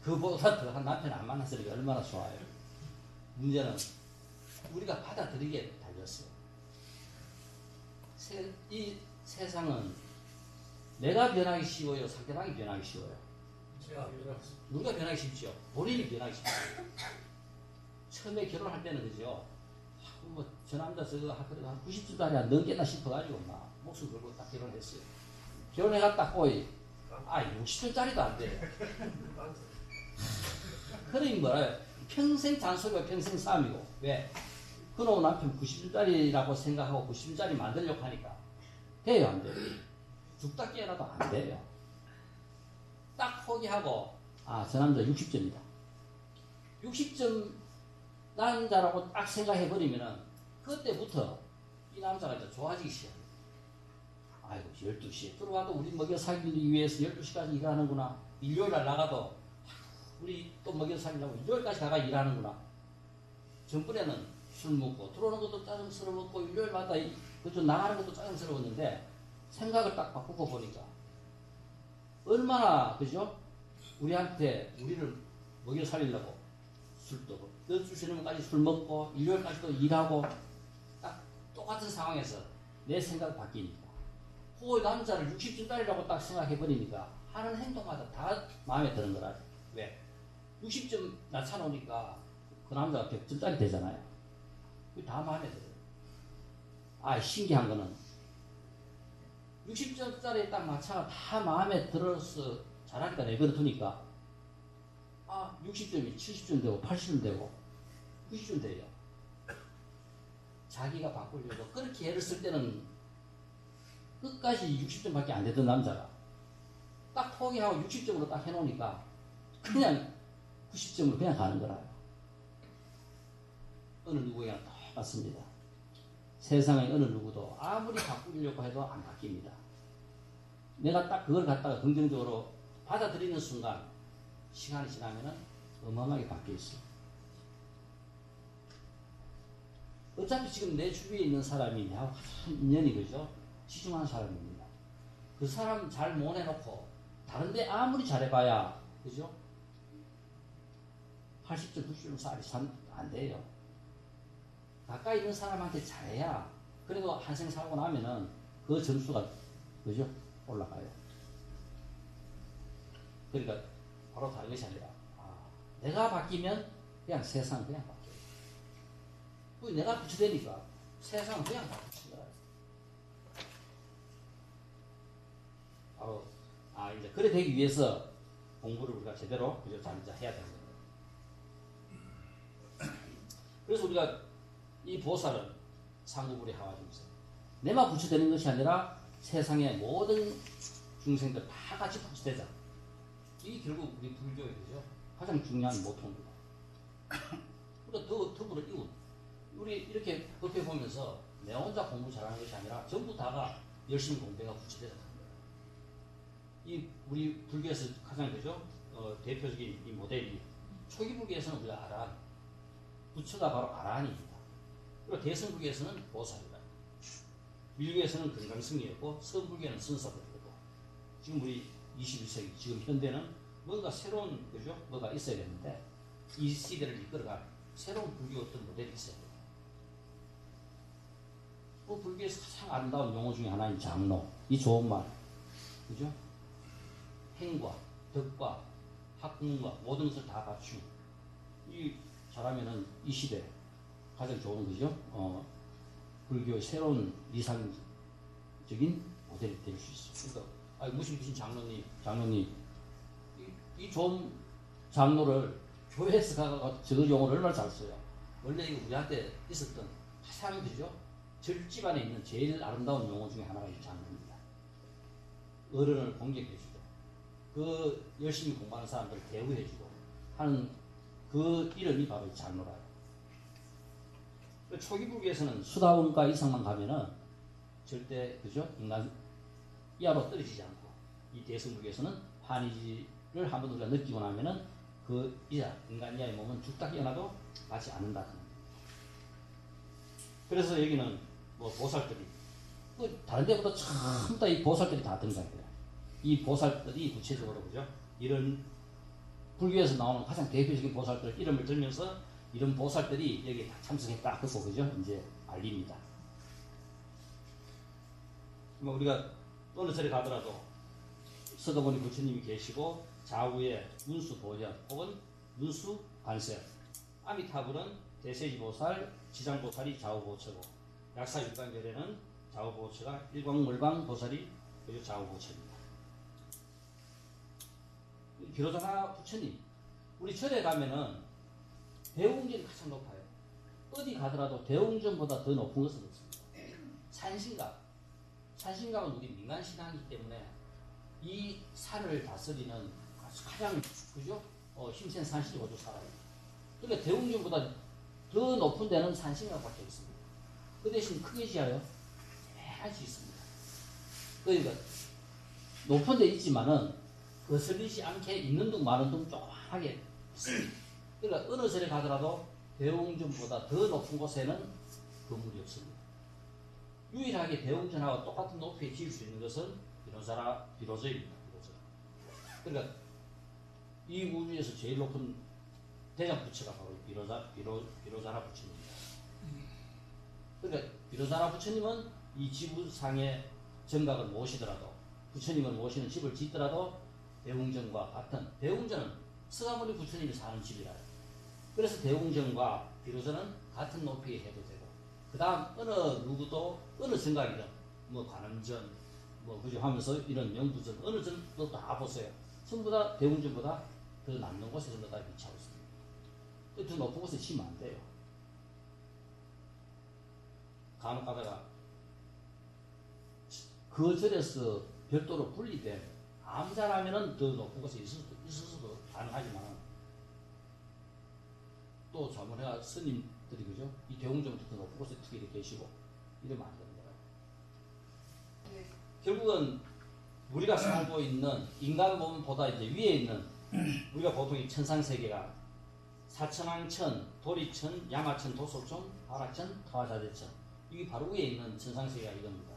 그보다 더한 남편 안 만나서니까 얼마나 좋아요. 문제는 우리가 받아들이기에 달렸어요. 이 세상은 내가 변하기 쉬워요, 상대방이 변하기 쉬워요. 누가 변하기 쉽죠? 본인이 변하기 쉽죠. 처음에 결혼할 때는 그죠? 뭐 저 남자 저거 그래도 한 90주짜리 넘겠나 싶어가지고 막 목숨 걸고 딱 결혼했어요. 결혼해가 딱 보이 60주짜리도 안 돼. 그러니 뭐라요? 평생 잔소리가 평생 싸움이고 왜? 그놈 남편 90주짜리라고 생각하고 90주짜리 만들려고 하니까 돼요 안 돼요? 죽다 깨어나도 안 돼요. 딱 포기하고 저 남자 60점이다. 60점 남자라고 딱 생각해버리면은 그때부터 이 남자가 이제 좋아지기 시작해요. 아이고 12시에 들어와도 우리 먹여 살기를 위해서 12시까지 일하는구나. 일요일날 나가도 우리 또 먹여 살려고 일요일까지 나가 일하는구나. 전번에는 술 먹고 들어오는 것도 짜증스러워 먹고 일요일마다 그쪽 나가는 것도 짜증스러웠는데 생각을 딱 바꾸고 보니까 얼마나 그죠? 우리한테 우리를 먹여 살리려고 술도 12시간까지 술 먹고 일요일까지도 일하고 딱 똑같은 상황에서 내 생각 바뀌니까 그 남자를 60점짜리라고 딱 생각해버리니까 하는 행동마다 다 마음에 드는 거라. 왜? 60점 낮춰놓으니까 그 남자가 100점짜리 되잖아요. 그게 다 마음에 들어요. 신기한 거는 60점짜리 딱 맞춰가 다 마음에 들어서 잘하니까 내버려 두니까 60점이 70점 되고 80점 되고 90점 돼요. 자기가 바꾸려고 그렇게 애를 쓸 때는 끝까지 60점밖에 안 되던 남자가 딱 포기하고 60점으로 딱 해놓으니까 그냥 90점으로 그냥 가는 거라요. 어느 누구에게나 똑같습니다. 세상의 어느 누구도 아무리 바꾸려고 해도 안 바뀝니다. 내가 딱 그걸 갖다가 긍정적으로 받아들이는 순간 시간이 지나면은 어마어마하게 바뀌어 있어요. 어차피 지금 내 주위에 있는 사람이 나하고 가장 인연이 그죠? 치중한 사람입니다. 그 사람 잘 못 해놓고 다른데 아무리 잘해봐야 그죠? 80점, 90점 쌀이 안 돼요. 가까이 있는 사람한테 잘해야 그래도 한생 살고 나면은 그 점수가 그죠? 올라가요. 그러니까 바로 다른 것이 아니라 내가 바뀌면 그냥 세상 그냥 바뀌어요. 내가 부처되니까 세상은 그냥 다 부처인 거예요. 바로 이제 그래 되기 위해서 공부를 우리가 제대로 그죠? 잘 이제 해야 되는 거예요. 그래서 우리가 이 보살은 상구불의 하와중생 내만 부처되는 것이 아니라 세상의 모든 중생들 다 같이 부처되자. 이게 결국 우리 불교의 그죠? 가장 중요한 모토입니다. 그리고 더불어 이웃. 우리 이렇게 법회 보면서 내 혼자 공부 잘하는 것이 아니라 전부 다가 열심히 공부해가 부처되자 하는 거예요. 이 우리 불교에서 가장 그죠? 대표적인 이 모델이 초기 불교에서는 우리가 아라한, 부처가 바로 아라한입니다. 그리고 대승불교에서는 보살이다. 밀교에서는 금강승이었고 서불교에는 선사불교고 지금 우리 21세기 지금 현대는 뭔가 새로운 그죠? 뭐가 있어야 되는데 이 시대를 이끌어갈 새로운 불교 어떤 모델이 있어야 돼요. 그 불교에서 가장 아름다운 용어 중에 하나인 장로. 이 좋은 말. 그죠? 행과, 덕과, 학문과 모든 것을 다 갖춘. 이 잘하면은 이 시대 가장 좋은 그죠? 불교의 새로운 이상적인 모델이 될 수 있어요. 그러니까 무슨 장로님 이 좋은 장로를 교회에서 가서 저 용어를 얼마나 잘 써요. 원래 이거 우리한테 있었던 가장 그죠? 절집 안에 있는 제일 아름다운 용어 중에 하나가 이 장로입니다. 어른을 공격해주고 그 열심히 공부하는 사람들 대우해주고 하는 그 이름이 바로 장로라요. 초기 불교에서는 수다원가 이상만 가면은 절대 그죠 인간 이하로 떨어지지 않고, 이 대승불교에서는 환희지를 한번 우리가 느끼고 나면은 그 이하 인간 이하의 몸은 죽다 깨어나도 맞지 않는다. 그래서 여기는 뭐 보살들이 다른 데보다 전부 다 이 보살들이 다 등장해요. 이 보살들이 구체적으로 그죠 이런 불교에서 나오는 가장 대표적인 보살들 이름을 들면서 이런 보살들이 여기 다 참석했다 하고 그죠 이제 알립니다. 뭐 우리가 어느 절에 가더라도 서도본이 부처님이 계시고 좌우에 문수 보현 혹은 문수 관세, 아미타불은 대세지보살, 지장보살이 좌우보처고, 약사육간절에는 좌우보처가 일광물광보살이 좌우보처입니다. 비로자나 부처님, 우리 절에 가면은 대웅전이 가장 높아요. 어디 가더라도 대웅전보다 더 높은 것은 없습니다. 산신각은 우리 민간신앙이기 때문에 이 산을 다스리는 가장 그죠? 힘센 산신이 어디 살아요. 그러니까 대웅전보다 더 높은 데는 산신각밖에 없습니다. 그 대신 크게 지어요. 잘 짓습니다. 그러니까 높은 데 있지만은 거슬리지 않게 있는 둥 마는 둥 조그맣게 있습니다. 그러니까 어느 절에 가더라도 대웅전보다 더 높은 곳에는 건물이 없습니다. 유일하게 대웅전하고 똑같은 높이에 지을 수 있는 것은 비로자입니다. 비로자. 그러니까 이 우주에서 제일 높은 대장 부처가 바로 비로자나 부처입니다. 그러니까 비로자나 부처님은 이 지구상의 정각을 모시더라도, 부처님을 모시는 집을 짓더라도 대웅전과 같은, 대웅전은 서가모니 부처님이 사는 집이라요. 그래서 대웅전과 비로자는 같은 높이에 해도 되고, 그 다음 어느 누구도 어느 정각이든 뭐 관음전 뭐 그죠 하면서 이런 영부전 어느 전도 다 보세요. 전부 다 대웅전보다 더 남는 곳에 전부 다 위치하고 있습니다. 더 높은 곳에 치면 안 돼요. 간혹 가다가 그 절에서 별도로 분리된 암자라면은 더 높은 곳에 있어서도 가능하지만, 또 자문회가 스님들이 그죠 이 대웅전부터 더 높은 곳에 특히 계시고 이러면 안 되는 거예요.
네.
결국은 우리가 살고 있는 인간 몸보다 이제 위에 있는 우리가 보통 이 천상세계가 사천왕천, 도리천, 야마천, 도솔천, 하라천, 타화자재천, 이게 바로 위에 있는 천상세계가 이겁니다.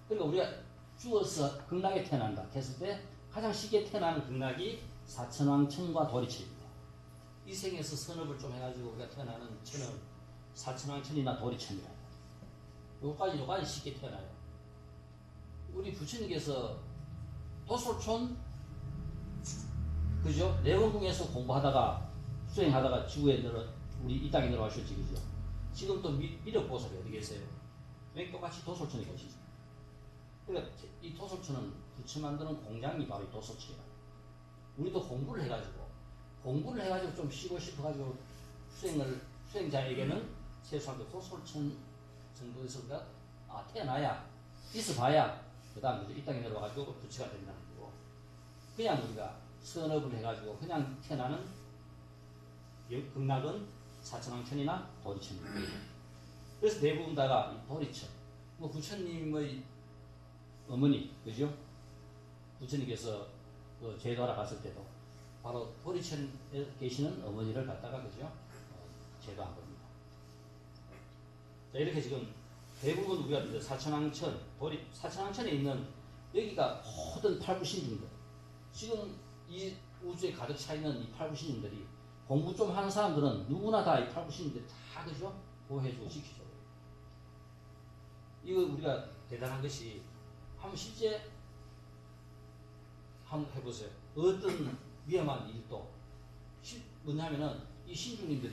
그러니까 우리가 죽어서 극락에 태어난다 했을 때 가장 쉽게 태어나는 극락이 사천왕천과 도리천입니다. 이 생에서 선업을 좀 해가지고 우리가 태어나는 천은 사천왕천이나 도리천이라. 요까지 쉽게 태어나요. 우리 부처님께서 도솔촌 그죠? 내원궁에서 공부하다가 수행하다가 지구에 우리 이 땅에 내려가셨지 그죠? 지금 또 미륵보살이 어디 계세요? 왜 똑같이 도솔촌에 계시죠? 그러니까 이 도솔촌은 부처 만드는 공장이 바로 이 도솔촌이라. 우리도 공부를 해가지고 좀 쉬고 싶어가지고 수행자에게는 최소한 도솔촌 정도에서 우리가 태어나야 있어봐야 그 다음 이 땅에 내려와가지고 부처가 된다는 거고, 그냥 우리가 선업을 해가지고 그냥 태어나는 극락은 사천왕천이나 도리천입니다. 그래서 대부분 다가 이 도리천, 뭐 부처님의 어머니 그죠? 부처님께서 그 제도하러 갔을 때도 바로 도리천에 계시는 어머니를 갖다가 그죠? 제도한 겁니다. 자, 이렇게 지금 대부분 우리가 이제 사천왕천, 사천왕천에 있는 여기가 모든 팔부신중들, 지금 이 우주에 가득 차 있는 이 팔부신중들이 공부 좀 하는 사람들은 누구나 다 이 팔부신중들 다 그죠? 보호해주고 지키죠. 이거 우리가 대단한 것이 한번 실제 한번 해보세요. 어떤 위험한 일도 뭐냐면은 이 신중님들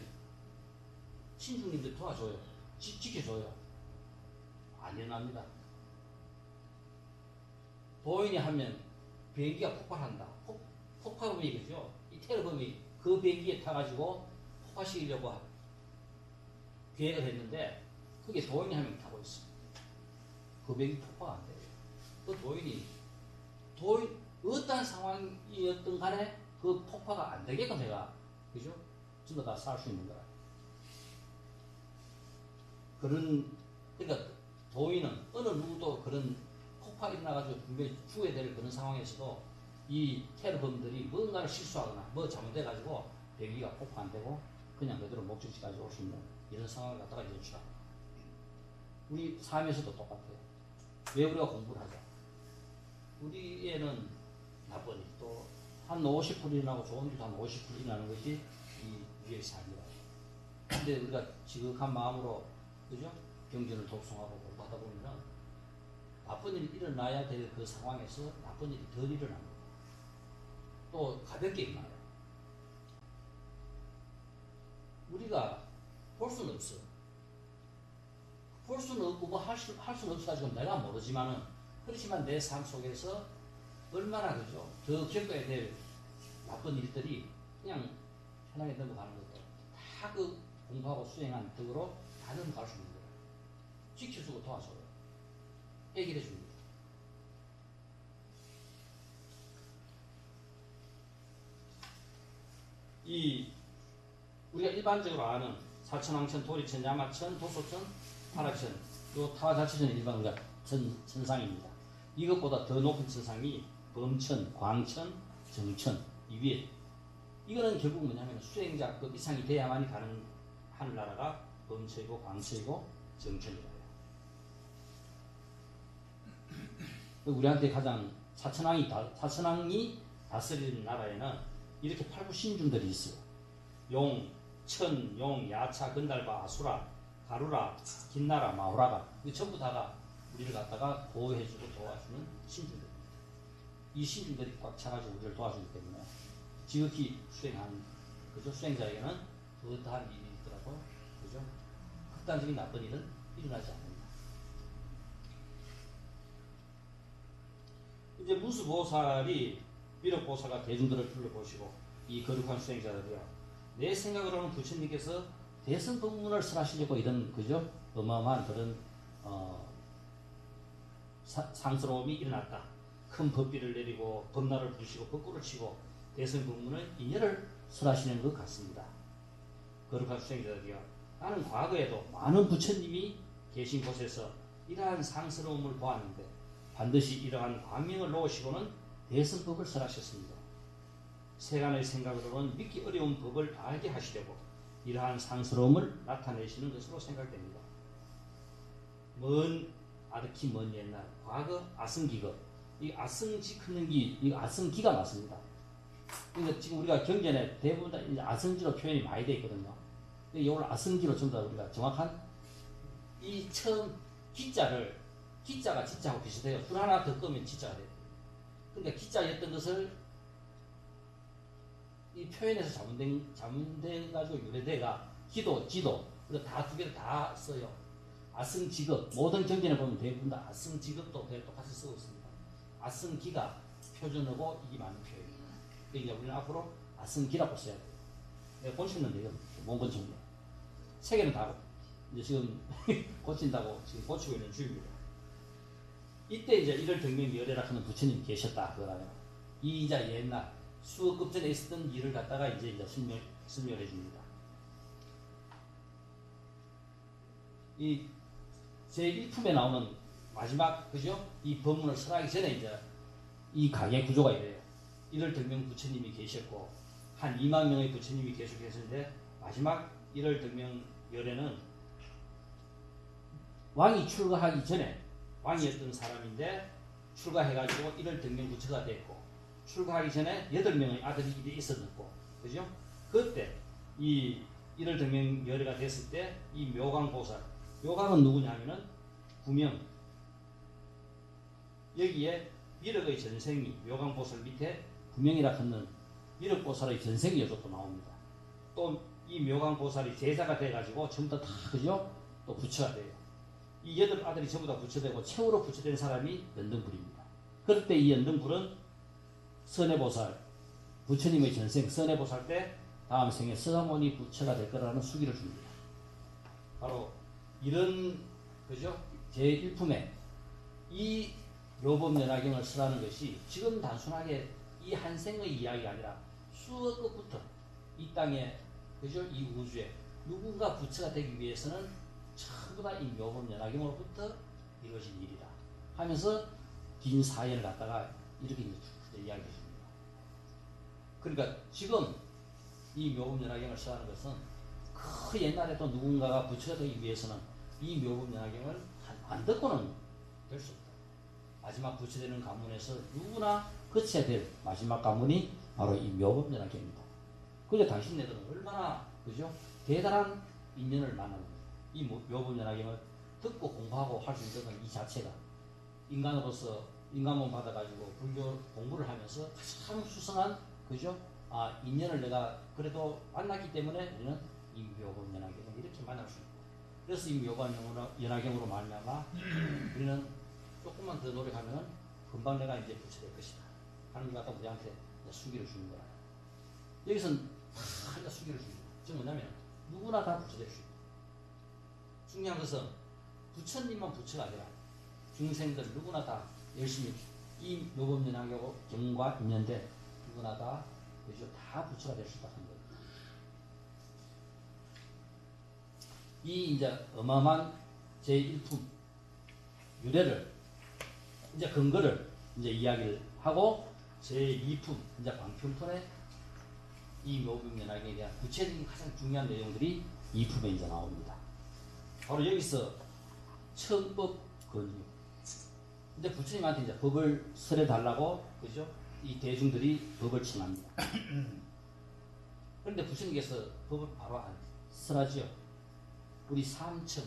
도와줘요. 지켜줘요. 안 일어납니다. 도인이 하면 비행기가 폭발한다. 폭발범이 그죠? 이 테러범이 그 비행기에 타가지고 폭파시키려고 계획을 했는데 그게 도인이 한 명 타고 있습니다. 그 비행기 폭파가 안 돼요. 그 도인 어떠한 상황이었든 간에 그 폭파가 안 되게끔 해가, 그죠? 전부 다 살 수 있는 거라. 그러니까 도인은 어느 누구도 그런 폭파 일어나가지고 분명히 죽어야 될 그런 상황에서도 이 테러범들이 뭔가를 실수하거나 뭐 잘못돼가지고 배기가 폭파 안 되고 그냥 그대로 목적지까지 올 수 있는 이런 상황을 갖다가 연출하고. 우리 삶에서도 똑같아요. 왜 우리가 공부를 하자? 우리에는 나쁜 일, 또 한 50% 일어나고 좋은 일도 한 50% 일어나는 것이 이 우리의 삶이다. 근데 우리가 지극한 마음으로, 그죠? 경전을 독송하고 공부하다 보면은 나쁜 일이 일어나야 될 그 상황에서 나쁜 일이 덜 일어납니다. 또 가볍게 일어나요. 우리가 볼 수는 없어. 볼 수는 없고 뭐 할 수는 없어가지고 내가 모르지만은, 그렇지만 내 삶 속에서 얼마나, 그죠? 더 겪어야 될 나쁜 일들이 그냥 편하게 넘어가는 것도 다 그 공부하고 수행한 덕으로 다 넘어갈 수 있는 거예요. 지켜주고 도와줘요. 해결해 줍니다. 우리가 일반적으로 아는 사천왕천, 도리천, 야마천, 도소천, 파라천, 요 타자치천은 일반 우리가 천상입니다. 이것보다 더 높은 천상이 범천, 광천, 정천, 이 위에. 이거는 결국 뭐냐면 수행자급 이상이 돼야만이 가는 하늘나라가 범천이고 광천이고 정천이라고 해요. 우리한테 가장 사천왕이 다스리는 나라에는 이렇게 팔구신중들이 있어요. 용, 천, 용, 야차, 건달바, 아수라, 가루라, 긴나라, 마호라가, 이 전부 다가 우리를 갖다가 보호해주고 도와주는 신중들. 이 신중들이 꽉 차가지고 우리를 도와주기 때문에 지극히 수행한, 그죠? 수행자에게는 어떠한 일이 있더라도, 그죠? 극단적인 나쁜 일은 일어나지 않는다. 이제 무수보살이 미륵보살과 대중들을 둘러보시고, 이 거룩한 수행자들이요, 내 생각으로는 부처님께서 대승법문을 설하시려고 이런, 그죠? 어마어마한 그런 상스러움이 일어났다. 큰 법비를 내리고 법나를 부시고 법구를 치고 대승법문을 인연을 설하시는 것 같습니다. 거룩한 수행자들이요, 나는 과거에도 많은 부처님이 계신 곳에서 이러한 상스러움을 보았는데 반드시 이러한 광명을 놓으시고는 대승법을 설하셨습니다. 세간의 생각으로는 믿기 어려운 법을 알게 하시려고 이러한 상스러움을 나타내시는 것으로 생각됩니다. 아득히 먼 옛날 과거 아승기거, 이 아승지크는기, 이 아승기가 맞습니다. 그러니까 지금 우리가 경전에 대부분 다 이제 아승지로 표현이 많이 되어 있거든요. 이걸 아승기로 전부 다 우리가 정확한, 이 처음 기자가 지자하고 비슷해요. 줄 하나 더 끄면 지자가 돼요. 그러니까 기자였던 것을 이 표현에서 잘못된 가지고 유래대가 기도, 지도, 다 두 개를 다 써요. 아승지급, 모든 경전에 보면 대부분 다 아승지급도 똑같이 쓰고 있습니다. 아승기가 표준어고 이게 맞는 표현입니다. 그러니까 우리는 앞으로 아승기라고 써야 돼요. 내가 고치는데 이건 몽건청에 세 개는 다 이제 지금 고친다고 지금 고치고 있는 중입니다. 이때 이제 이를 등명열애라 하는 부처님이 계셨다 그러나요. 이 이제 옛날 수억급 전에 있었던 일을 갖다가 이제 설명해 줍니다. 이 제1품에 나오는 마지막, 그죠? 이 법문을 설하기 전에 이제 이 가계 구조가 이래요. 이를 등명 부처님이 계셨고 한 2만 명의 부처님이 계속 계셨는데 마지막 이를 등명 열애는 왕이 출가하기 전에 왕이었던 사람인데 출가해가지고 이를 등명 부처가 됐고, 출가하기 전에 8명의 아들이 있었고, 그죠? 그때 이를 등명 열애가 됐을 때 이 묘광보살, 묘광은 누구냐면은 구명, 여기에 미륵의 전생이 묘광보살 밑에 구명이라 하는 미륵보살의 전생이 여기도 나옵니다. 또 이 묘광보살이 제자가 돼가지고 전부 다 그죠? 또 부처가 돼요. 이 8 아들이 전부 다 부처되고 최후로 부처된 사람이 연등불입니다. 그럴 때 이 연등불은 선해보살, 부처님의 전생 선해보살 때 다음 생에 서가모니 부처가 될 거라는 수기를 줍니다. 바로 이런, 그죠? 제1품에 이 묘법연화경을 쓰라는 것이 지금 단순하게 이 한 생의 이야기가 아니라 수억 것부터 이 땅에 그죠? 이 우주에 누군가 부처가 되기 위해서는 전부 다 이 묘법연화경으로부터 이루어진 일이다 하면서 긴 사연을 갖다가 이렇게 이제 이야기해 줍니다. 그러니까 지금 이 묘법연화경을 쓰라는 것은 그 옛날에 또 누군가가 부처가 되기 위해서는 이 묘법연화경을 안 듣고는 될 수 없다. 마지막 부처되는 가문에서 누구나 거쳐야 될 마지막 가문이 바로 이 묘법연화경입니다. 그러니까 당신네들은 얼마나 그죠? 대단한 인연을 만나는 이 묘법연화경을 듣고 공부하고 할 수 있는 이 자체가 인간으로서 인간몸 받아가지고 불교 공부를 하면서 가장 수성한 그죠? 인연을 내가 그래도 만났기 때문에 우리는 이 묘법연화경을 이렇게 만날 수 있고 그래서 이 묘법연화경으로 말미암아 우리는 조금만 더 노력하면 금방 내가 이제 부처될 것이다 하는 것 같다 우리한테 수기를 주는 거야. 여기서는 다 수기를 줍니다. 즉 뭐냐면 누구나 다 부처될 수 있다. 중요한 것은 부처님만 부처가 아니라 중생들 누구나 다 열심히 이 묘법연화경과 있는데 누구나 다 그죠? 다 부처가 될 수 있다 하는 겁니다. 이 이제 어마어마한 제1품 유래를 이제 근거를 이제 이야기를 하고 제2품 이제 방편편에 이 묘법연화경에 대한 구체적인 가장 중요한 내용들이 2품에 이제 나옵니다. 바로 여기서 천법 건유. 근데 부처님한테 이제 법을 설해 달라고 그죠? 이 대중들이 법을 청합니다. 그런데 부처님께서 법을 바로 안 설하지요. 우리 삼청.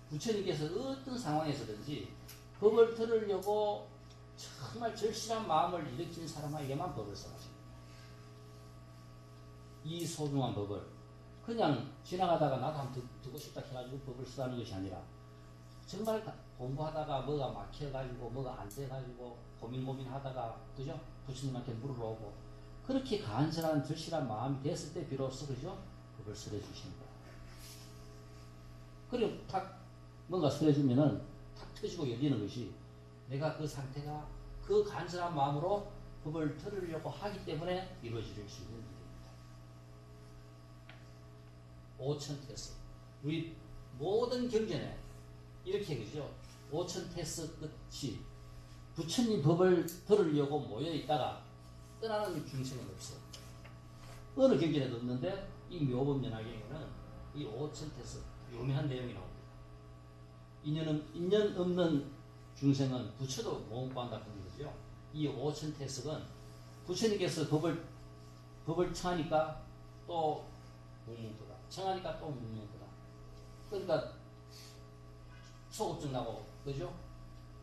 부처님께서 어떤 상황에서든지 법을 들으려고 정말 절실한 마음을 일으킨 사람에게만 법을 설하십니다. 이 소중한 법을 그냥 지나가다가 나도 한번 듣고 싶다 해가지고 법을 쓰라는 것이 아니라 정말 공부하다가 뭐가 막혀가지고 뭐가 안 돼가지고 고민하다가 그죠? 부처님한테 물어보고 그렇게 간절한 절실한 마음이 됐을 때 비로소 그죠? 법을 설해 주시는 거예요. 그리고 탁 뭔가 설해 주면은 탁 터지고 열리는 것이 내가 그 상태가 그 간절한 마음으로 법을 들으려고 하기 때문에 이루어질 수 있는 일입니다. 오천태스. 우리 모든 경전에 이렇게 그죠? 오천태스 끝이 부처님 법을 들으려고 모여있다가 떠나는 중생은 없어. 어느 경전에도 없는데 이 묘법연화경에는 이 오천태스 유명한 내용이 나옵니다. 인연 없는 중생은 부처도 못 구한다는 거죠. 이 오천태석은 부처님께서 법을 청하니까 또 묵묵부다. 청하니까 또 묵묵부다. 그러니까 소급증 나고 그죠?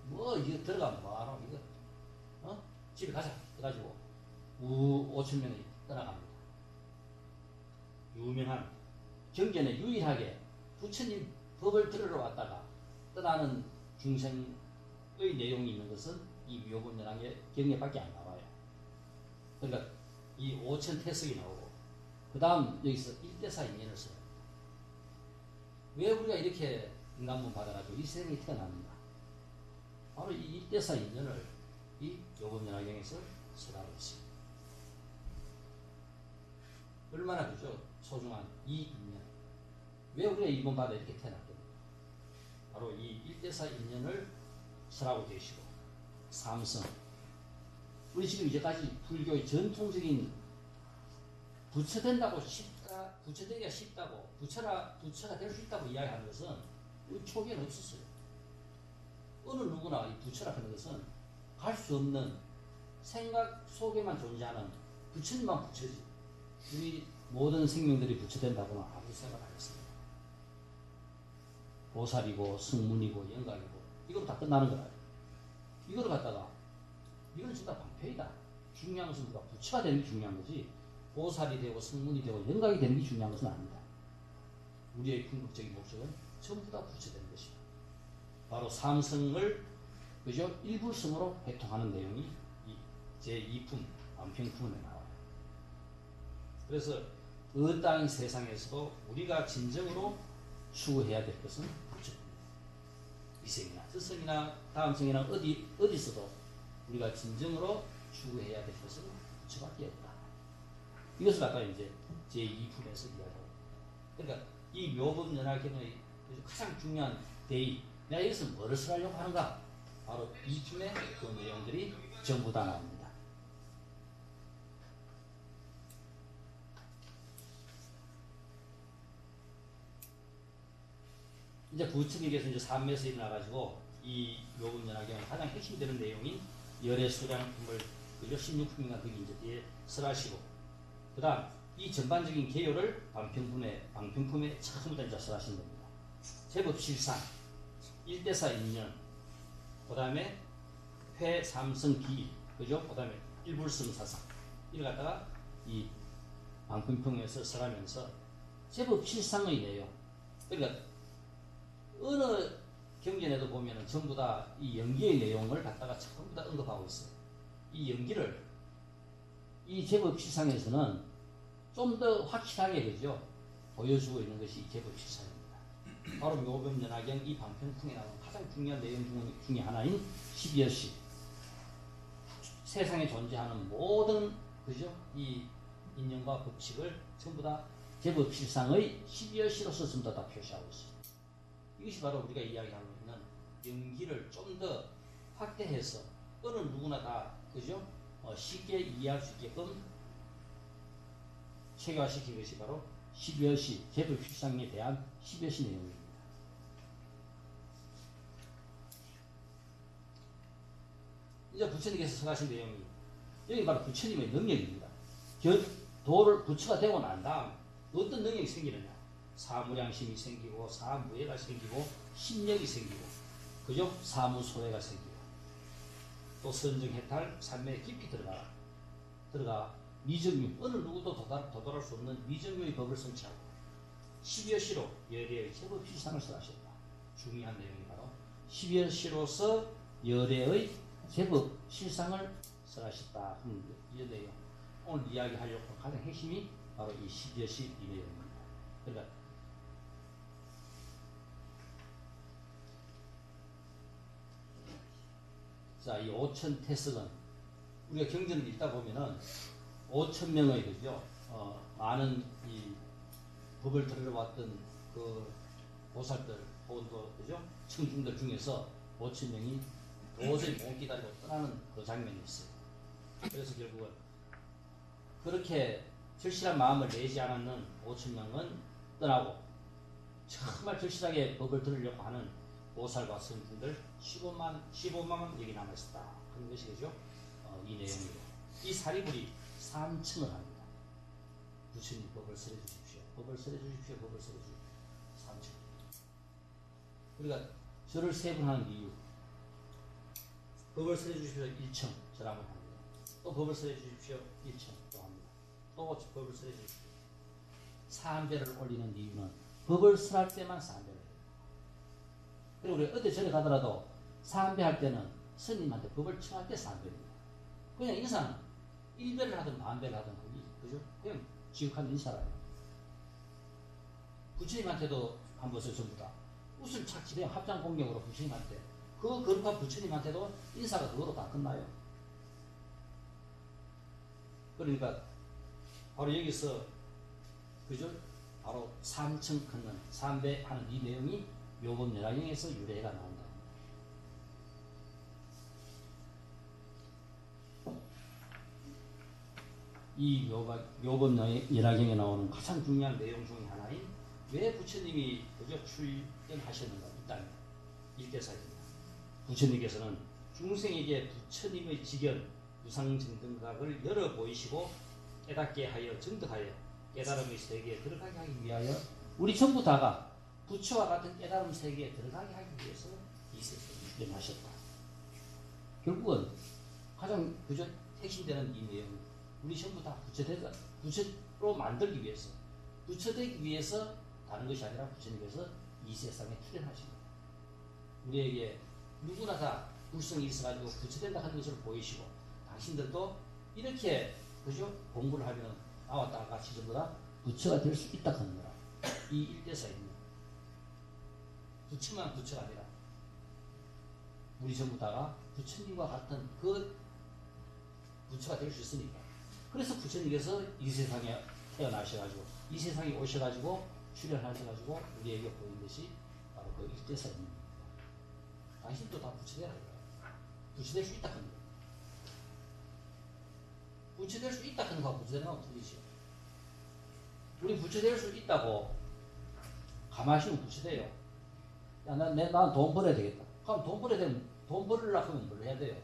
뭐 이거 들어가면 뭐하노 이거 집에 가자 해가지고 5,000명이 떠나갑니다. 유명한 경전에 유일하게 부처님 법을 들으러 왔다가 떠나는 중생의 내용이 있는 것은 이 묘법연화경에밖에 안 나와요. 그러니까 이 5,000태석이 나오고 그 다음 여기서 1대사 인연을 써요. 왜 우리가 이렇게 인간문 받아가지고 이 세상에 태어납니다. 바로 이 1대사 인연을 이 묘법연화경에서 써라고 있습니다. 얼마나 그죠? 소중한 이 인연. 왜 우리가 이번 바다에 이렇게 태어났겠습니까? 바로 이 1대사 인연을 설하고 계시고 삼성. 우리 지금 이제까지 불교의 전통적인 부처 된다고 쉽다, 부처 되기가 쉽다고 부처가 될 수 있다고 이야기하는 것은 우리 초기에는 없었어요. 어느 누구나 이 부처라 하는 것은 갈 수 없는 생각 속에만 존재하는 부처님만 부처지. 우리 모든 생명들이 부처 된다고는 아무 생각 안 했습니다. 보살이고 승문이고 영각이고 이걸로 다 끝나는 거라. 이거를 갖다가 이거는 진짜 방패이다. 중요한 것은 우리가 부처가 되는 게 중요한 거지 보살이 되고 승문이 되고 영각이 되는 게 중요한 것은 아닙니다. 우리의 궁극적인 목적은 전부 다 부처 되는 것이다. 바로 삼성을 그죠? 일불성으로 회통하는 내용이 이 제2품 안평품에 나와요. 그래서 어떠한 세상에서도 우리가 진정으로 추구해야 될 것은 부처입니다. 이생이나 스승이나 다음 생이나 어디서도 우리가 진정으로 추구해야 될 것은 부처밖에 없다. 이것을 아까 이제 제2품에서 이야기하고, 그러니까 이 묘법연화경의 가장 중요한 대의, 내가 여기서 뭐를 쓰려고 하는가? 바로 2품의 그 내용들이 전부 다 나옵니다. 이제 부처님께서 이제 삼매에서 일어나가지고 이 묘법연화경의 가장 핵심되는 내용인 열애수량품을 16품인가 그게 이제 뒤에 설하시고, 그 다음 이 전반적인 개요를 방평품에 처음부터 이제 설하신 겁니다. 제법실상, 일대사 인연, 그 다음에 회, 삼성, 기, 그죠? 그 다음에 일불성사상, 이걸 갖다가 이 방평품에서 설하면서 제법실상의 내용, 그러니까 어느 경전에도 보면은 전부 다 이 연기의 내용을 갖다가 전부 다 언급하고 있어요. 이 연기를 이 제법실상에서는 좀 더 확실하게 그죠 보여주고 있는 것이 제법실상입니다. 바로 묘법연화경 이 방평풍에 나오는 가장 중요한 내용 중에 하나인 12여시, 세상에 존재하는 모든 그죠 이 인연과 법칙을 전부 다 제법실상의 12여시로서 전부 다 표시하고 있습니다. 이것이 바로 우리가 이야기하고 있는 연기를 좀 더 확대해서 어느 누구나 다 그죠 쉽게 이해할 수 있게끔 체계화시킨 것이 바로 12여시, 제법실상에 대한 12여시 내용입니다. 이제 부처님께서 설하신 내용이 여기 바로 부처님의 능력입니다. 도를 부처가 되고 난 다음 어떤 능력이 생기느냐? 사무량심이 생기고 사무예가 생기고 심력이 생기고 그죠? 사무소회가 생기고 또 선정해탈 삼매에 깊이 들어가 미정유, 어느 누구도 도달할 수 없는 미정유의 법을 성취하고 12여시로 열애의 제법실상을 설하셨다. 중요한 내용이 바로 12여시로서 열애의 제법실상을 설하셨다 하는 이 내용. 오늘 이야기하려고 하는 가장 핵심이 바로 이 12여시 이 내용입니다. 그러니까 자, 이 5천 태석은 우리가 경전을 읽다 보면은 5천 명의 그죠 많은 이 법을 들어왔던 그 보살들 혹은 또 그죠 청중들 중에서 5천 명이 도저히 못 기다리고 떠나는 그 장면이 있어요. 그래서 결국은 그렇게 절실한 마음을 내지 않았는 5천 명은 떠나고 정말 절실하게 법을 들으려고 하는 보살과 성중들 15만 여기 남아있었다 하는 것이 그죠 이 내용이고, 이 사리불이 3층을 합니다. 부처님 법을 설해 주십시오. 법을 설해 주십시오. 법을 설해 주십시오. 3층. 우리가 절을 3번 하는 이유, 법을 설해 주십시오. 1층 절 한번 합니다. 또 법을 설해 주십시오. 1층 또 합니다. 또 법을 설해 주십시오. 삼배를 올리는 이유는 법을 설할 때만 삼배를 해요. 그리고 우리 어디 절에 가더라도 삼배 할 때는 스님한테 법을 청할 때 삼배입니다. 그냥 인사는 1배를 하든 만배를 하든 그죠? 그냥 지극한 인사라요. 부처님한테도 한 것을 전부 다 웃을 착지대 합장 공경으로 부처님한테 그 거룩한 부처님한테도 인사가 그거로 다 끝나요. 그러니까 바로 여기서 그죠? 바로 3층 걷는 3배 하는 이 내용이 묘법연화경에서 유래가 나온다. 이 묘법연화경에 나오는 가장 중요한 내용 중에 하나인 왜 부처님이 그저 출연하셨는가 이 땅에 일대사입니다. 부처님께서는 중생에게 부처님의 직연 무상정등각을 열어 보이시고 깨닫게 하여 정득하여 깨달음의 세계에 들어가게 하기 위하여 우리 전부 다가 부처와 같은 깨달음 세계에 들어가게 하기 위해서 이 세상에 출연하셨다. 결국은 가장 그저 핵심되는 이 내용, 우리 전부 다 부처로 만들기 위해서, 부처되기 위해서 다른 것이 아니라 부처님께서 이 세상에 출연하신 거예요. 우리에게 누구나 다 불성이 있어가지고 부처된다 하는 것을 보이시고, 당신들도 이렇게 그죠 공부를 하면 나와 같이 전부 다 부처가 될 수 있다 하는 거라. 이 일대사입니다. 부처만 부처가 아니라 우리 전부 다가 부처님과 같은 그 부처가 될 수 있으니까. 그래서 부처님께서 이 세상에 태어나셔가지고 이 세상에 오셔가지고 출연하셔가지고 우리에게 보인 것이 바로 그 일대사입니다. 당신도 다 부처되라 이거야. 부처될 수 있다 하는 거야. 부처될 수 있다 하는 거하고 부처되는 거하고 틀리죠. 우리 부처될 수 있다고 가만히 있으면 부처돼요. 야, 난 돈 벌어야 되겠다. 그럼 돈 벌어야 되면 돈 벌으려고 하면 뭘 해야 돼요?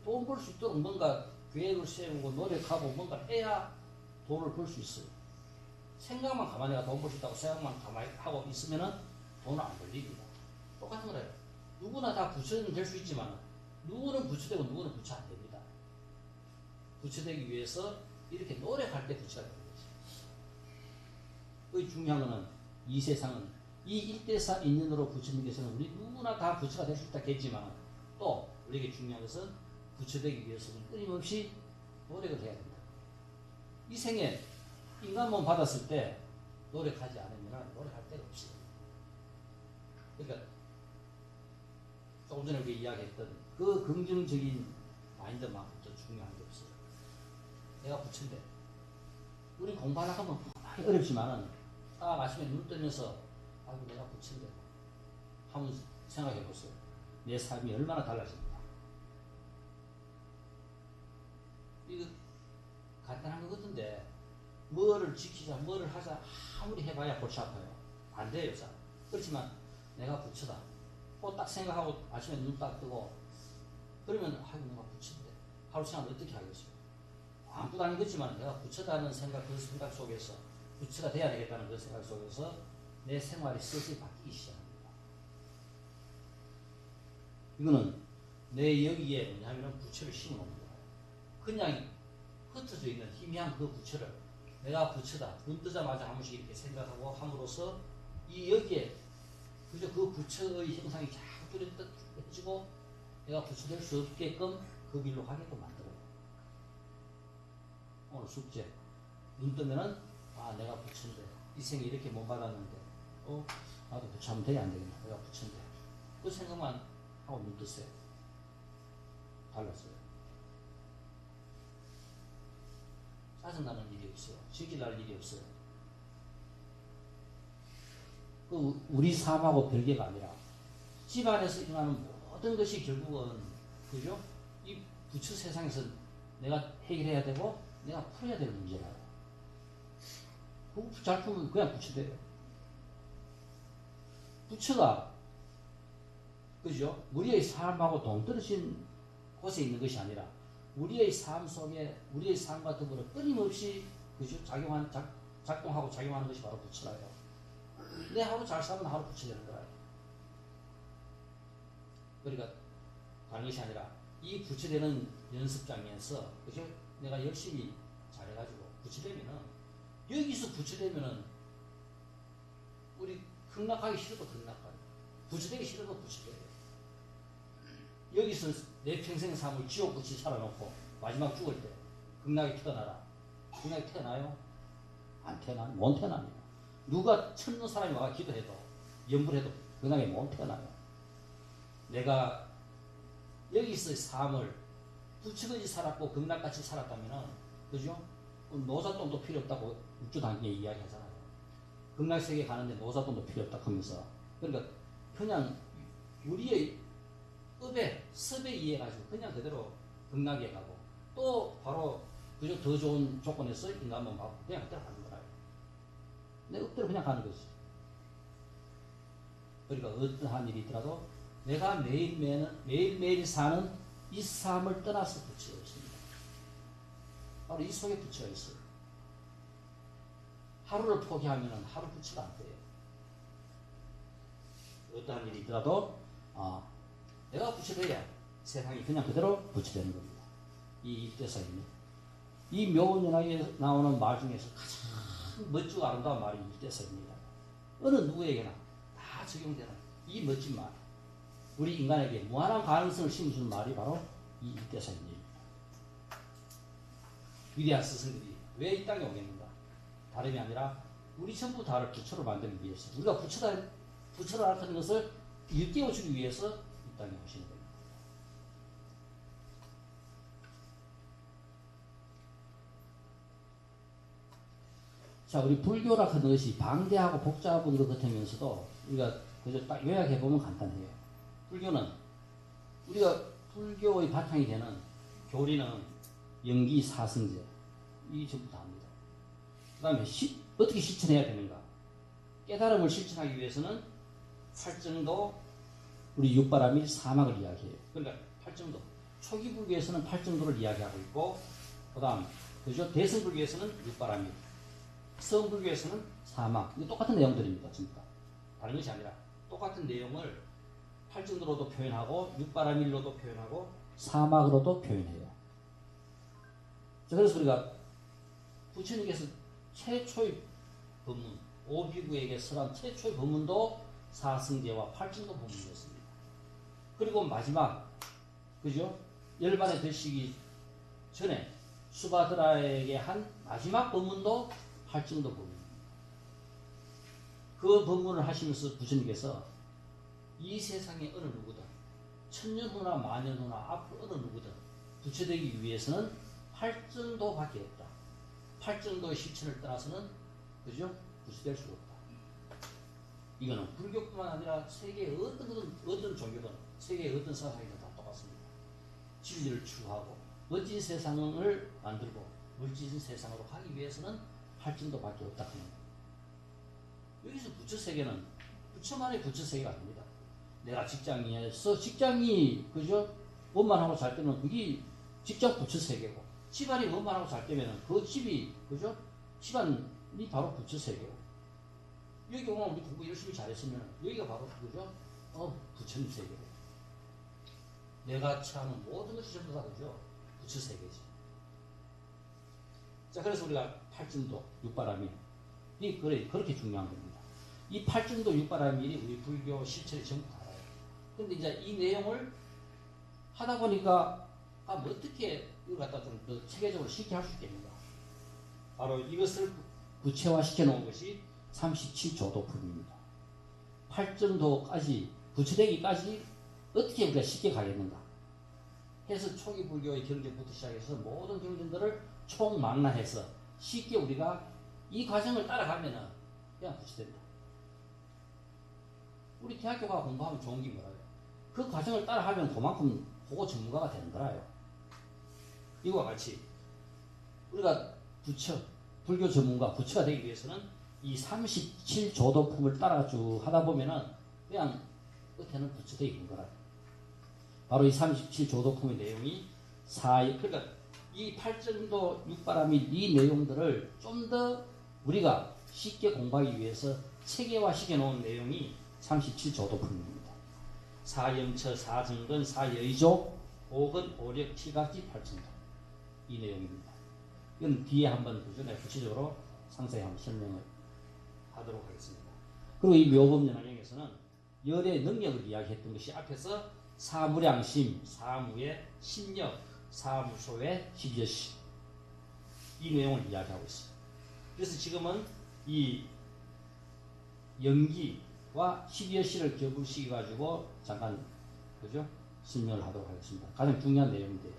돈 벌 수 있도록 뭔가 계획을 세우고 노력하고 뭔가 해야 돈을 벌 수 있어요. 생각만 가만히 돈 벌 수 있다고 생각만 가만히 하고 있으면은 돈을 안 벌립니다. 똑같은 거예요. 누구나 다 부처는 될 수 있지만 누구는 부처되고 누구는 부처 안 됩니다. 부처되기 위해서 이렇게 노력할 때 부처가 되는 거죠. 그 중요한 거는 이 세상은 이 일대사 인연으로 부처님께서는 우리 누구나 다 부처가 될 수 있다 했지만 또 우리에게 중요한 것은 부처되기 위해서는 끊임없이 노력을 해야 된다. 이 생에 인간 몸 받았을 때 노력하지 않으면 노력할 데가 없어요. 그러니까 조금 전에 우리 이야기했던 그 긍정적인 마인드만큼 더 중요한 게 없어요. 내가 부처인데 우리 공부하려고 하면 많이 어렵지만은 딱 아침에 눈 뜨면서 아이고 내가 부처인데 한번 생각해 보세요. 내 삶이 얼마나 달라집니다. 이거 간단한 것 같은데 뭐를 지키자 뭐를 하자 아무리 해봐야 골치 아파요. 안 돼요. 잘. 그렇지만 내가 부처다. 딱 생각하고 아침에 눈 딱 뜨고 그러면 아이고 내가 부처인데 하루 시간 어떻게 하겠어요? 아무것도 아닌 거지만 내가 부처다는 생각 그 생각 속에서 부처가 돼야 되겠다는 그 생각 속에서 내 생활이 슬슬 바뀌기 시작합니다. 이거는 내 여기에 뭐냐면 부처를 심어 놓는 거예요. 그냥 흩어져 있는 희미한 그 부처를 내가 부처다. 눈 뜨자마자 한 번씩 이렇게 생각하고 함으로써 이 여기에 그저 그 부처의 형상이 자꾸 뚜렷해지고 내가 부처될 수 없게끔 그 길로 가게끔 만들어요. 오늘 숙제. 눈 뜨면은 아 내가 부처인데 이 생에 이렇게 못 받았는데 나도 부처하면 돼야 안 되겠나. 내가 부처인데 그 생각만 하고 눈 뜨세요. 달랐어요. 짜증나는 일이 없어요. 질질 날 일이 없어요. 그 우리 삶하고 별개가 아니라 집안에서 일어나는 모든 것이 결국은 그죠? 이 부처 세상에서 내가 해결해야 되고 내가 풀어야 될 문제라요. 잘 풀면 그냥 부처돼요. 부처가 그죠? 우리의 삶하고 동떨어진 곳에 있는 것이 아니라 우리의 삶 속에 우리의 삶과 더불어 끊임없이 그죠? 작동하고 작용하는 것이 바로 부처라요. 내 하루 잘 살면 하루 부처 되는 거라요. 그러니까 다른 것이 아니라 이 부처 되는 연습장에서 그죠? 내가 열심히 잘해가지고 부처 되면은 여기서 부처 되면은 우리 극락하기 싫어도 극락가요. 부처 되기 싫어도 부처 돼요. 여기서 내 평생 삶을 지옥같이 살아놓고 마지막 죽을 때 극락에 태어나라. 극락에 태어나요? 안 태어나요? 못 태어나요. 누가 천는 사람이 와서 기도해도 염불해도 극락에 못 태어나요. 내가 여기서 삶을 부처같이 살았고 극락같이 살았다면은 그죠? 노사돈도 필요 없다고 육조당에 이야기하잖아요. 극락세계 가는데 노사돈도 필요 없다 하면서 그러니까 그냥 우리의 업에 섭에 의해가지고 그냥 그대로 극락에 가고 또 바로 그저 더 좋은 조건에서 인간만 받고 그냥 그대로 가는 거라요. 내 업대로 그냥 가는 거지. 그러니까 어떠한 일이 있더라도 내가 매일매일 사는 이 삶을 떠나서 부처가 있습니다. 바로 이 속에 부처가 있어요. 하루를 포기하면 하루 부처가 안 돼요. 어떠한 일이 있더라도 내가 부처돼야 세상이 그냥 그대로 부처되는 겁니다. 이 일대사입니다. 이 묘원연하에 나오는 말 중에서 가장 멋지고 아름다운 말이 일대사입니다. 어느 누구에게나 다 적용되는 이 멋진 말. 우리 인간에게 무한한 가능성을 심어주는 말이 바로 이 일대사입니다. 위대한 스승들이 왜 이 땅에 오겠는가? 다름이 아니라 우리 전부 다를 부처로 만들기 위해서 우리가 부처를 알아듣는 것을 일깨워주기 위해서 이 땅에 오시는 겁니다. 자, 우리 불교라 하는 것이 방대하고 복잡한 것 같으면서도 우리가 그저 딱 요약해 보면 간단해요. 불교는 우리가 불교의 바탕이 되는 교리는 영기 사성제 이 전부 다 합니다. 그 다음에 어떻게 실천해야 되는가? 깨달음을 실천하기 위해서는 팔정도 우리 육바라밀 사막을 이야기해요. 그러니까 팔정도 초기 불교에서는 팔정도를 이야기하고 있고 그 다음 그죠? 대승불교에서는 육바라밀 서원불교에서는 사막 이거 똑같은 내용들입니다. 전부 다 다른 것이 아니라 똑같은 내용을 팔정도로도 표현하고 육바라밀로도 표현하고 사막으로도 표현해요. 자, 그래서 우리가 부처님께서 최초의 법문 오비구에게 설한 최초의 법문도 사승제와 팔정도 법문이었습니다. 그리고 마지막 그죠? 열반에 드시기 전에 수바드라에게 한 마지막 법문도 팔정도 법문입니다. 그 법문을 하시면서 부처님께서 이 세상의 어느 누구든 천년 후나 만년 후나 앞으로 어느 누구든 부처되기 위해서는 팔정도밖에 없다. 팔정도의 실천을 떠나서는 그죠? 부처될 수가 없다. 이거는 불교뿐만 아니라 세계의 어떤 종교든 세계의 어떤 사상이든 다 똑같습니다. 진리를 추구하고 멋진 세상을 만들고 멋진 세상으로 가기 위해서는 팔정도밖에 없다 하는 거예요. 여기서 부처 세계는 부처만의 부처 세계가 아닙니다. 내가 직장인에서 직장이 그죠? 원만하고 잘 되면 그게 직접 부처 세계고 집안이 원만하고 잘 되면 그 집이 그죠? 집안이 바로 부처 세계고 여기 오면 우리 공부 열심히 잘했으면 여기가 바로 그죠? 부처님 세계고 내가 처하는 모든 것이 전부 다 그죠? 부처 세계지. 자, 그래서 우리가 팔정도 육바라밀 이 그렇게 중요한 겁니다. 이 팔정도 육바라밀이 우리 불교 실체를 전부 다 알아요. 근데 이제 이 내용을 하다 보니까 뭐 어떻게 이걸 갖다 좀 더 체계적으로 쉽게 할 수 있겠는가? 바로 이것을 구체화시켜 놓은 것이 37조도품입니다. 팔정도까지 부처되기까지 어떻게 우리가 쉽게 가겠는가? 해서 초기 불교의 경전부터 시작해서 모든 경전들을 총망라해서 쉽게 우리가 이 과정을 따라가면은 그냥 부처된다. 우리 대학교 가 공부하면 좋은 게 뭐라요? 그 과정을 따라하면 그만큼 그거 전문가가 되는 거라요. 이거와 같이 우리가 부처, 불교 전문가, 부처가 되기 위해서는 이 37조도품을 따라 쭉 하다 보면은 그냥 끝에는 부처되어 있는 거라. 바로 이 37조도품의 내용이 그러니까 이 팔정도 육바라밀 이 내용들을 좀 더 우리가 쉽게 공부하기 위해서 체계화시켜 놓은 내용이 37조도품입니다. 사영처, 사정근, 사여의조, 오근, 오력, 칠각지, 팔정도 이 내용입니다. 이건 뒤에 한번 내가 구체적으로 상세히 한번 설명을 하도록 하겠습니다. 그리고 이 묘법연화경에서는 열의 능력을 이야기했던 것이 앞에서 사무량심, 사무의 심력, 사무소의 십여시 이 내용을 이야기하고 있습니다. 그래서 지금은 이 연기와 십여시를 겹으시켜 가지고 잠깐 그죠? 설명을 하도록 하겠습니다. 가장 중요한 내용인데요.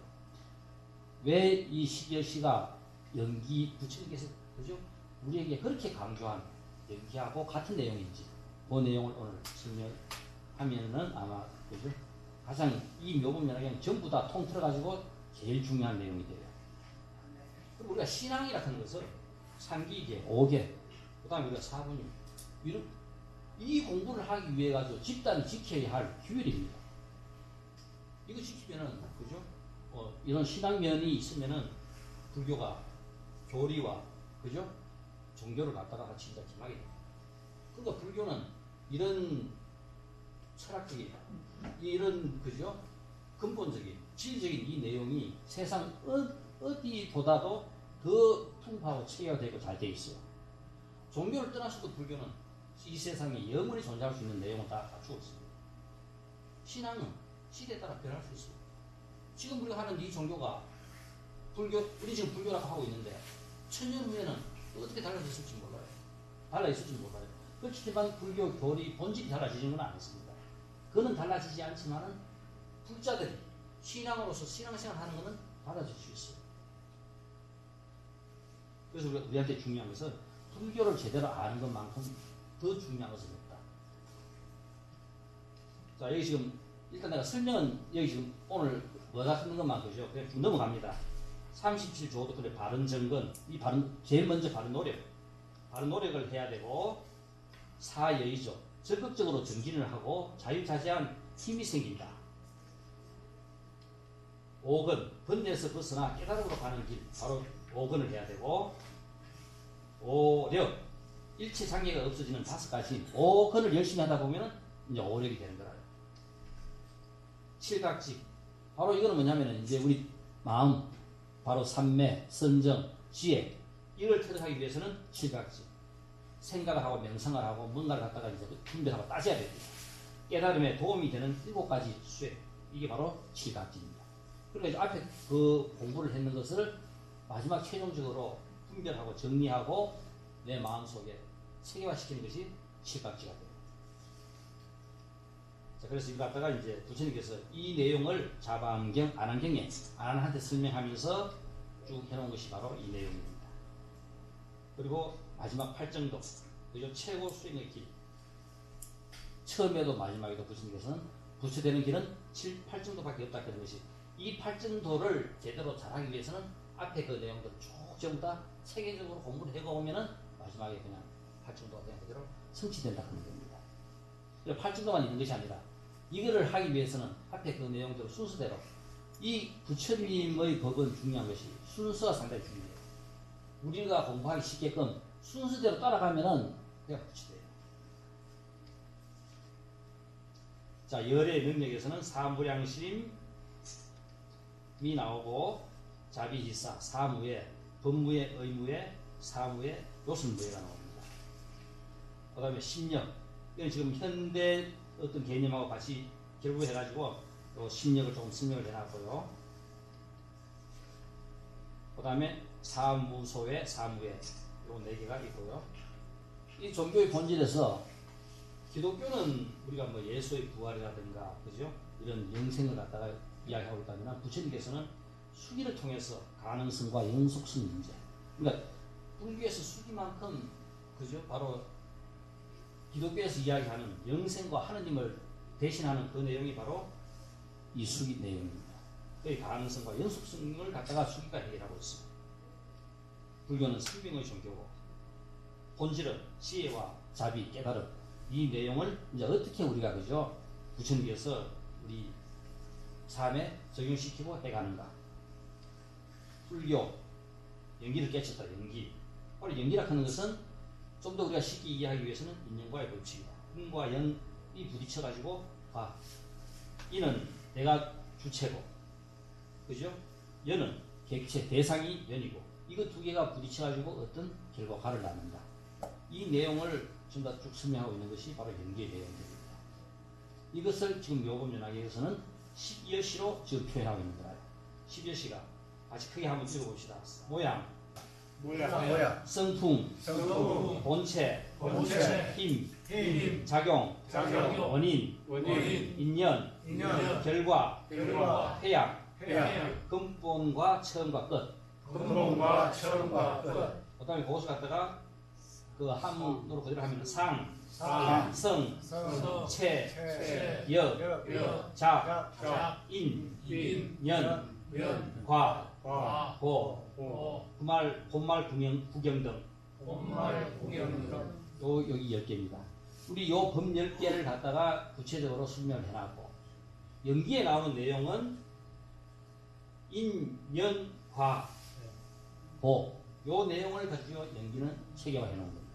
왜 이 십여시가 연기 부처님께서 그죠? 우리에게 그렇게 강조한 연기하고 같은 내용인지 그 내용을 오늘 설명하면은 아마 그죠? 가장 이 묘법연화경 전부 다 통틀어 가지고 제일 중요한 내용이 돼요. 그리고 우리가 신앙이라는 것을 상기계, 5계, 그 다음에 우리가 사부님 이 공부를 하기 위해 가지고 집단이 지켜야 할 규율입니다. 이거 지키면은 그죠? 이런 신앙면이 있으면은 불교가 교리와 그죠? 종교를 갖다가 진짜 기막이 됩니다. 그러니까 불교는 이런 철학적인 이런 그죠? 근본적인 질적인 이 내용이 세상 어디보다도 더 풍부하고 체계화되고 잘 되어 있어요. 종교를 떠나서도 불교는 이 세상에 영원히 존재할 수 있는 내용을 다 갖추고 있습니다. 신앙은 시대에 따라 변할 수 있습니다. 지금 우리가 하는 이 종교가 우리 지금 불교라고 하고 있는데 천년 후에는 어떻게 달라졌을지 몰라요. 달라있을지 몰라요. 그렇지만 불교 교리 본질이 달라지는 건 아니습니다. 그는 달라지지 않지만은 불자들이 신앙으로서 신앙생활 하는 것은 달라질 수 있어요. 그래서 우리한테 중요한 것은 불교를 제대로 아는 것만큼 더 중요한 것은 없다. 자, 여기 지금 일단 내가 설명은 여기 지금 오늘 뭐다 쓰는 것만 그죠? 그냥 쭉 넘어갑니다. 37조도권의 바른 정근, 이 바른 제일 먼저 바른 노력을 해야 되고, 사여의죠. 적극적으로 정진을 하고 자유자재한 힘이 생긴다. 5근, 번뇌에서 벗어나 깨달음으로 가는 길, 바로 5근을 해야 되고, 5력, 일체 장애가 없어지는 5가지 5근을 열심히 하다 보면은 이제 5력이 되는 거라요. 7각지, 바로 이거는 뭐냐면은 이제 우리 마음, 바로 삼매, 선정, 지혜, 이걸 터득하기 위해서는 7각지. 생각을 하고 명상을 하고 뭔가를 갖다가 이제 분별하고 따져야 됩니다. 깨달음에 도움이 되는 7가지 수행, 이게 바로 7각지입니다. 그러니까 이제 앞에 그 공부를 했는 것을 마지막 최종적으로 분별하고 정리하고 내 마음속에 체계화시키는 것이 7각지가 됩니다. 자, 그래서 이거 갖다가 이제 부처님께서 이 내용을 자반경, 안한경에 안한한테 설명하면서 쭉 해놓은 것이 바로 이 내용입니다. 그리고 마지막 8정도, 그죠? 최고 수행의 길. 처음에도 마지막에도 부처님께서는 부처되는 길은 8정도밖에 없다 그런 것이, 이 8정도를 제대로 잘하기 위해서는 앞에 그 내용들을 쭉 전부 다 체계적으로 공부를 해가오면은 마지막에 그냥 8정도가 그냥 그대로 성취된다 그런 겁니다. 8정도만 있는 것이 아니라 이거를 하기 위해서는 앞에 그 내용대로 순서대로, 이 부처님의 법은 중요한 것이 순서가 상당히 중요해요. 우리가 공부하기 쉽게끔 순서대로 따라가면은 그냥 부처돼요. 자, 열의 능력에서는 사무량심이 나오고, 자비지사, 사무에, 법무에, 의무에, 사무에, 요술무에가 나옵니다. 그 다음에 심력, 이건 지금 현대 어떤 개념하고 같이 결부해가지고 요 심력을 조금 설명을 해놨고요. 그 다음에 사무소에, 사무에, 요 4개가 있고요. 이 종교의 본질에서 기독교는 우리가 뭐 예수의 부활이라든가, 그죠? 이런 영생을 갖다가 이야기하고 있다면, 부처님께서는 수기를 통해서 가능성과 영속성 문제. 그러니까 불교에서 수기만큼, 그죠? 바로 기독교에서 이야기하는 영생과 하느님을 대신하는 그 내용이 바로 이 수기 내용입니다. 그 가능성과 영속성을 갖다가 수기가 해결하고 있습니다. 불교는 생명의 종교고, 본질은 지혜와 자비, 깨달음, 이 내용을 이제 어떻게 우리가, 그죠? 부처님께서 우리 삶에 적용시키고 해가는가. 불교, 연기를 깨쳤다, 연기. 바로 연기라 하는 것은 좀 더 우리가 쉽게 이해하기 위해서는 인연과의 법칙이다. 인과 연이 부딪혀가지고, 이는 내가 주체고, 그죠? 연은 객체, 대상이 연이고, 이거 2개가 부딪혀가지고 어떤 결과를 낳는다. 이 내용을 좀 더 쭉 설명하고 있는 것이 바로 연기의 내용들입니다. 이것을 지금 요법연학에서는 12여시로 지금 표현하고 있는 거예요. 12여시가 같이 크게 한번 읽어봅시다. 모양, 성품, 본체, 힘, 작용, 원인, 인연, 결과, 해양, 근본과 처음과 끝. 그 다음에 그것을 갖다가 그 한문으로 그대로 하면 상, 성, 체, 역, 작, 인, 연, 과, 보, 본말 구경 등. 여기 10개입니다. 우리 요 법 10개를 갖다가 구체적으로 설명을 해놨고, 연기에 나오는 내용은 인, 연, 과, 보, 요 내용을 가지고 연기는 체계화해 놓은 겁니다.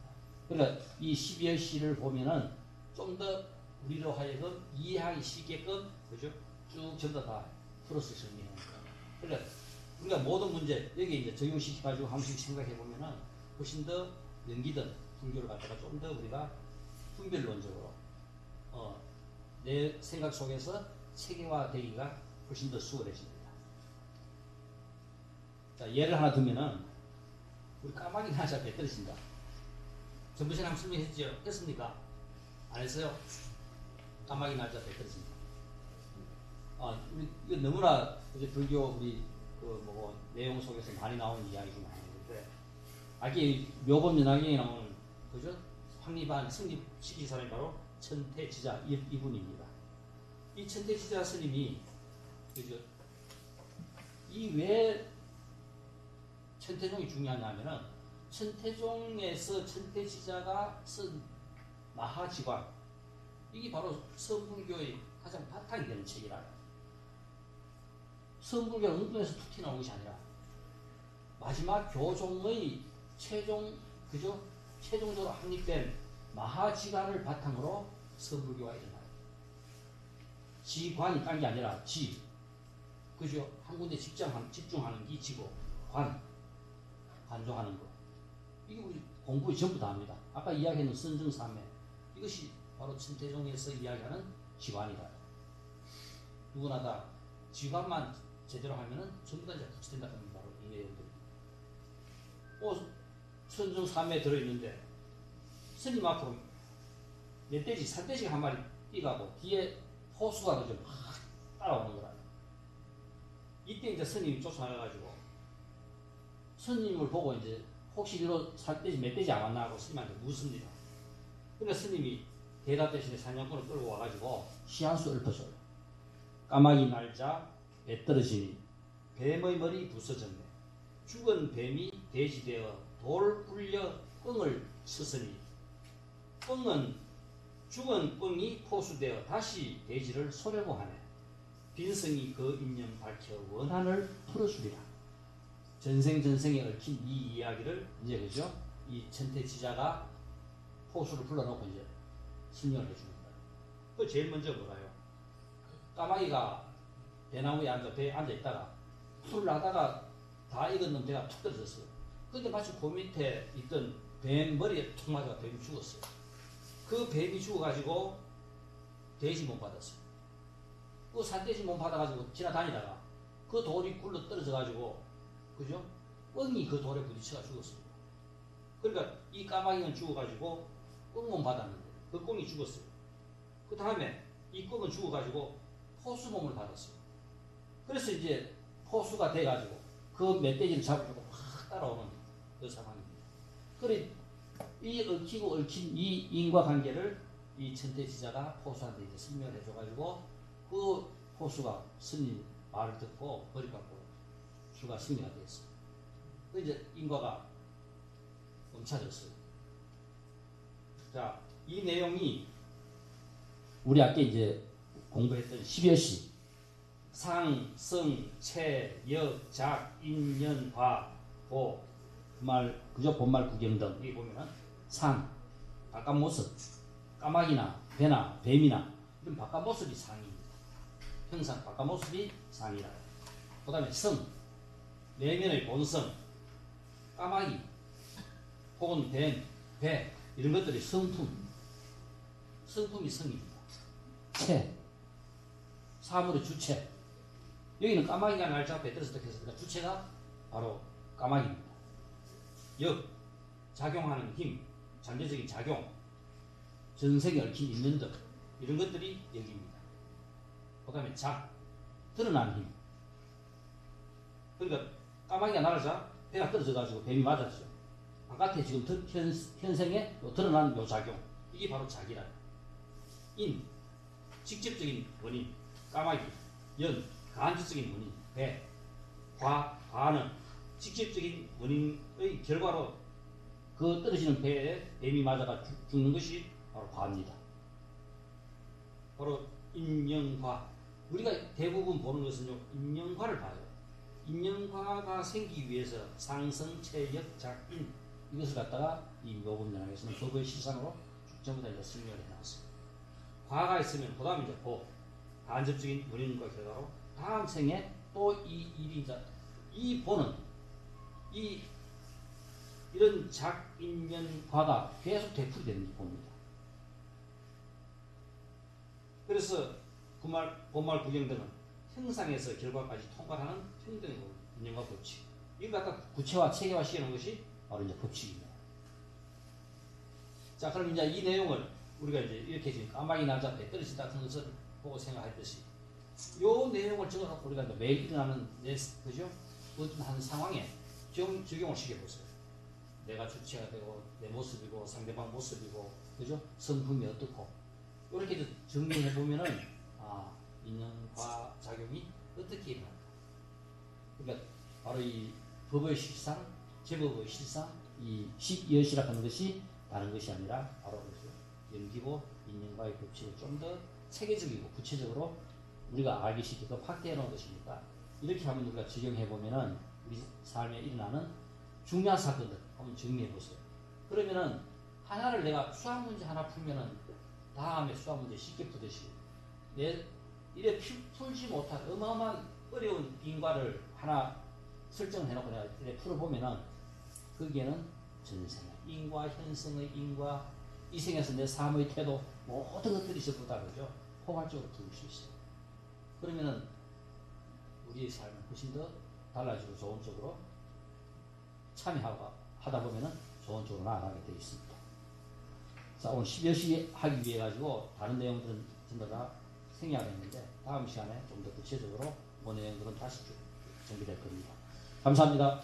그러니까 이 12여시를 보면은 좀 더 우리로 하여금 이해하기 쉽게끔, 그죠? 쭉 전부 다 풀어서 정리해 놓은 거예요. 그러니까 모든 문제 여기 이제 적용시켜가지고 한 번씩 생각해 보면은 훨씬 더 연기든 불교를 갖다가 좀 더 우리가 분별론적으로 내 생각 속에서 체계화되기가 훨씬 더 수월해집니다. 자, 예를 하나 들면은 우리 까마귀 하나 배 떨어진다. 전부시에 한번 설명했죠? 했습니까? 안 했어요? 까마귀 날짜 배 떨어진다. 이거 너무나 이제 불교 우리 그 내용 속에서 많이 나오는 이야기 중 하나인데, 아기 묘법 연화경에 나오는 그죠? 황리반 승립시킨 사람이 바로 천태지자 이분입니다. 이 천태지자 스님이 그죠? 이 왜 천태종이 중요하냐면은 천태종에서 천태지자가 쓴 마하지관 이게 바로 서불교의 가장 바탕이 되는 책이라. 서불교는 엉뚱해서 툭 튀어나온 것이 아니라 마지막 교종의 최종적으로 확립된 마하지관을 바탕으로 서불교가 일어나요. 지관이 딴 게 아니라 그죠? 한 군데 집중하는 게 지고 관종하는 거. 이게 우리 공부에 전부 다 합니다. 아까 이야기했는 선정삼매 이것이 바로 천태종에서 이야기하는 지관이다. 누구나 다 지관만 제대로 하면은 전부 다 이제 붙이된다는 바로 이 내용들이. 선정삼매에 들어있는데 스님 앞으로 멧돼지, 산돼지가 한 마리 뛰가고 뒤에 호수가 그저 막 따라오는 거라. 이때 이제 스님이 쫓아가가지고 스님을 보고 이제 혹시 이로 멧돼지 안 왔나 하고 스님한테 묻습니다. 그러니까 스님이 대답 대신에 사냥꾼을 끌고 와가지고 시한수 읊어줘요. 까마귀 날자 배 떨어지니 뱀의 머리 부서졌네. 죽은 뱀이 돼지되어 돌 굴려 뻥을 쳤으니 죽은 뻥이 포수되어 다시 돼지를 소려고 하네. 빈성이 그 인연 밝혀 원한을 풀어주리라. 전생에 얽힌 이 이야기를 이제 그죠? 이 천태지자가 포수를 불러놓고 이제 설명을 해줍니다. 그 제일 먼저 뭐라요? 까마귀가 배에 앉아 있다가 풀을 나다가 다 익은 놈 배가 툭 떨어졌어요. 근데 마치 그 밑에 있던 뱀 머리에 툭 맞아가 뱀이 죽었어요. 그 뱀이 죽어가지고 돼지 몸 받았어요. 그 산돼지 몸 받아가지고 지나다니다가 그 돌이 굴러 떨어져가지고 그죠? 뻥이 그 돌에 부딪혀가 죽었습니다. 그러니까 이 까마귀는 죽어가지고 뻥 몸 받았는데 그 뻥이 죽었어요. 그 다음에 이 뻥은 죽어가지고 포수 몸을 받았어요. 그래서 이제 포수가 돼가지고 그 멧돼지를 잡으려고 확 따라오는 그 상황입니다. 그래 이 얽힌 이 인과관계를 이 천태지자가 포수한테 이제 설명을 해줘가지고 그 포수가 스님 말을 듣고 머리 깎고 수가 승리가 됐어요. 그 이제 인과가 멈춰졌어요. 자, 이 내용이 우리 아까 이제 공부했던 10여시 상, 성, 채, 역, 작, 인, 연, 화, 보, 그죠? 본말 구경 등 여기 보면은 상, 바깥 모습, 까마귀나 배나 뱀이나 이런 바깥 모습이 상입니다. 형상 바깥 모습이 상이라. 그 다음에 성, 내면의 본성, 까마귀, 혹은 뱀, 배 이런 것들이 성품이 성입니다. 채, 사물의 주체. 여기는 까마귀가 날 잡고 배 떨어졌다 해서 그러니까 주체가 바로 까마귀입니다. 역, 작용하는 힘, 잠재적인 작용, 전생에 얽힌 인연들 이런 것들이 역입니다. 그 다음에 작, 드러나는 힘. 그러니까 까마귀가 날아자 배가 떨어져가지고 뱀이 맞았죠. 바깥에 지금 현생에 드러나는 요 작용 이게 바로 작이라. 인, 직접적인 원인 까마귀. 연, 간접적인 원인 배. 과는 직접적인 원인의 결과로 그 떨어지는 배에 뱀이 맞아가 죽는 것이 바로 과입니다. 바로 인명과 우리가 대부분 보는 것은요 인명과를 봐요. 인명과가 생기기 위해서 상성, 체역, 작인 이것을 갖다가 이 묘금연학에서는 법의 시상으로 전부 다 이제 설명을 해놨어요. 과가 있으면 그 다음에 이제 보, 간접적인 원인과 결과로 다음 생에 또 이 일이 이제 이 보는 이런 작인면과가 계속 되풀이되는 게 봅니다. 그래서 본말 구경 등은 형상에서 결과까지 통과하는 평등의 인연과 법칙. 이걸 갖다 구체화, 체계화 시키는 것이 바로 이제 법칙입니다. 자, 그럼 이제 이 내용을 우리가 이제 이렇게 지금 까마귀 날자 배 떨어진다 같은 것을 보고 생각했듯이 요 내용을 적어놓고 우리가 매일 일어나는 그죠? 어떤 한 상황에 적용을 시켜보세요. 내가 주체가 되고 내 모습이고 상대방 모습이고 그죠? 성품이 어떻고 이렇게 정리해 보면은 아 인연과 작용이 어떻게 일어날까? 그러니까 바로 이 법의 실상, 제법의 실상, 이 식이엇이라 하는 것이 다른 것이 아니라 바로 연기고 인연과의 법칙을 좀 더 체계적이고 구체적으로 우리가 알기 쉽게끔 확대해 놓은 것이니까 이렇게 한번 우리가 적용해 보면은 우리 삶에 일어나는 중요한 사건들 한번 정리해 보세요. 그러면은 하나를 내가 수학 문제 하나 풀면은 다음에 수학 문제 쉽게 푸듯이 내 이래 풀지 못한 어마어마한 어려운 빈과를 하나 설정해 놓고 내가 이래 풀어보면은 거기에는 전생의 인과 현생의 인과 이 생에서 내 삶의 태도 모든 것들이 전부 다 그죠 포괄적으로 풀 수 있어요. 그러면은 우리의 삶은 훨씬 더 달라지고 좋은 쪽으로 참여하다 보면은 좋은 쪽으로 나아가게 되어 있습니다. 자, 오늘 10여시 하기 위해 가지고 다른 내용들은 전부 다 생략했는데 다음 시간에 좀 더 구체적으로 그 내용들은 다시 좀 정비될 겁니다. 감사합니다.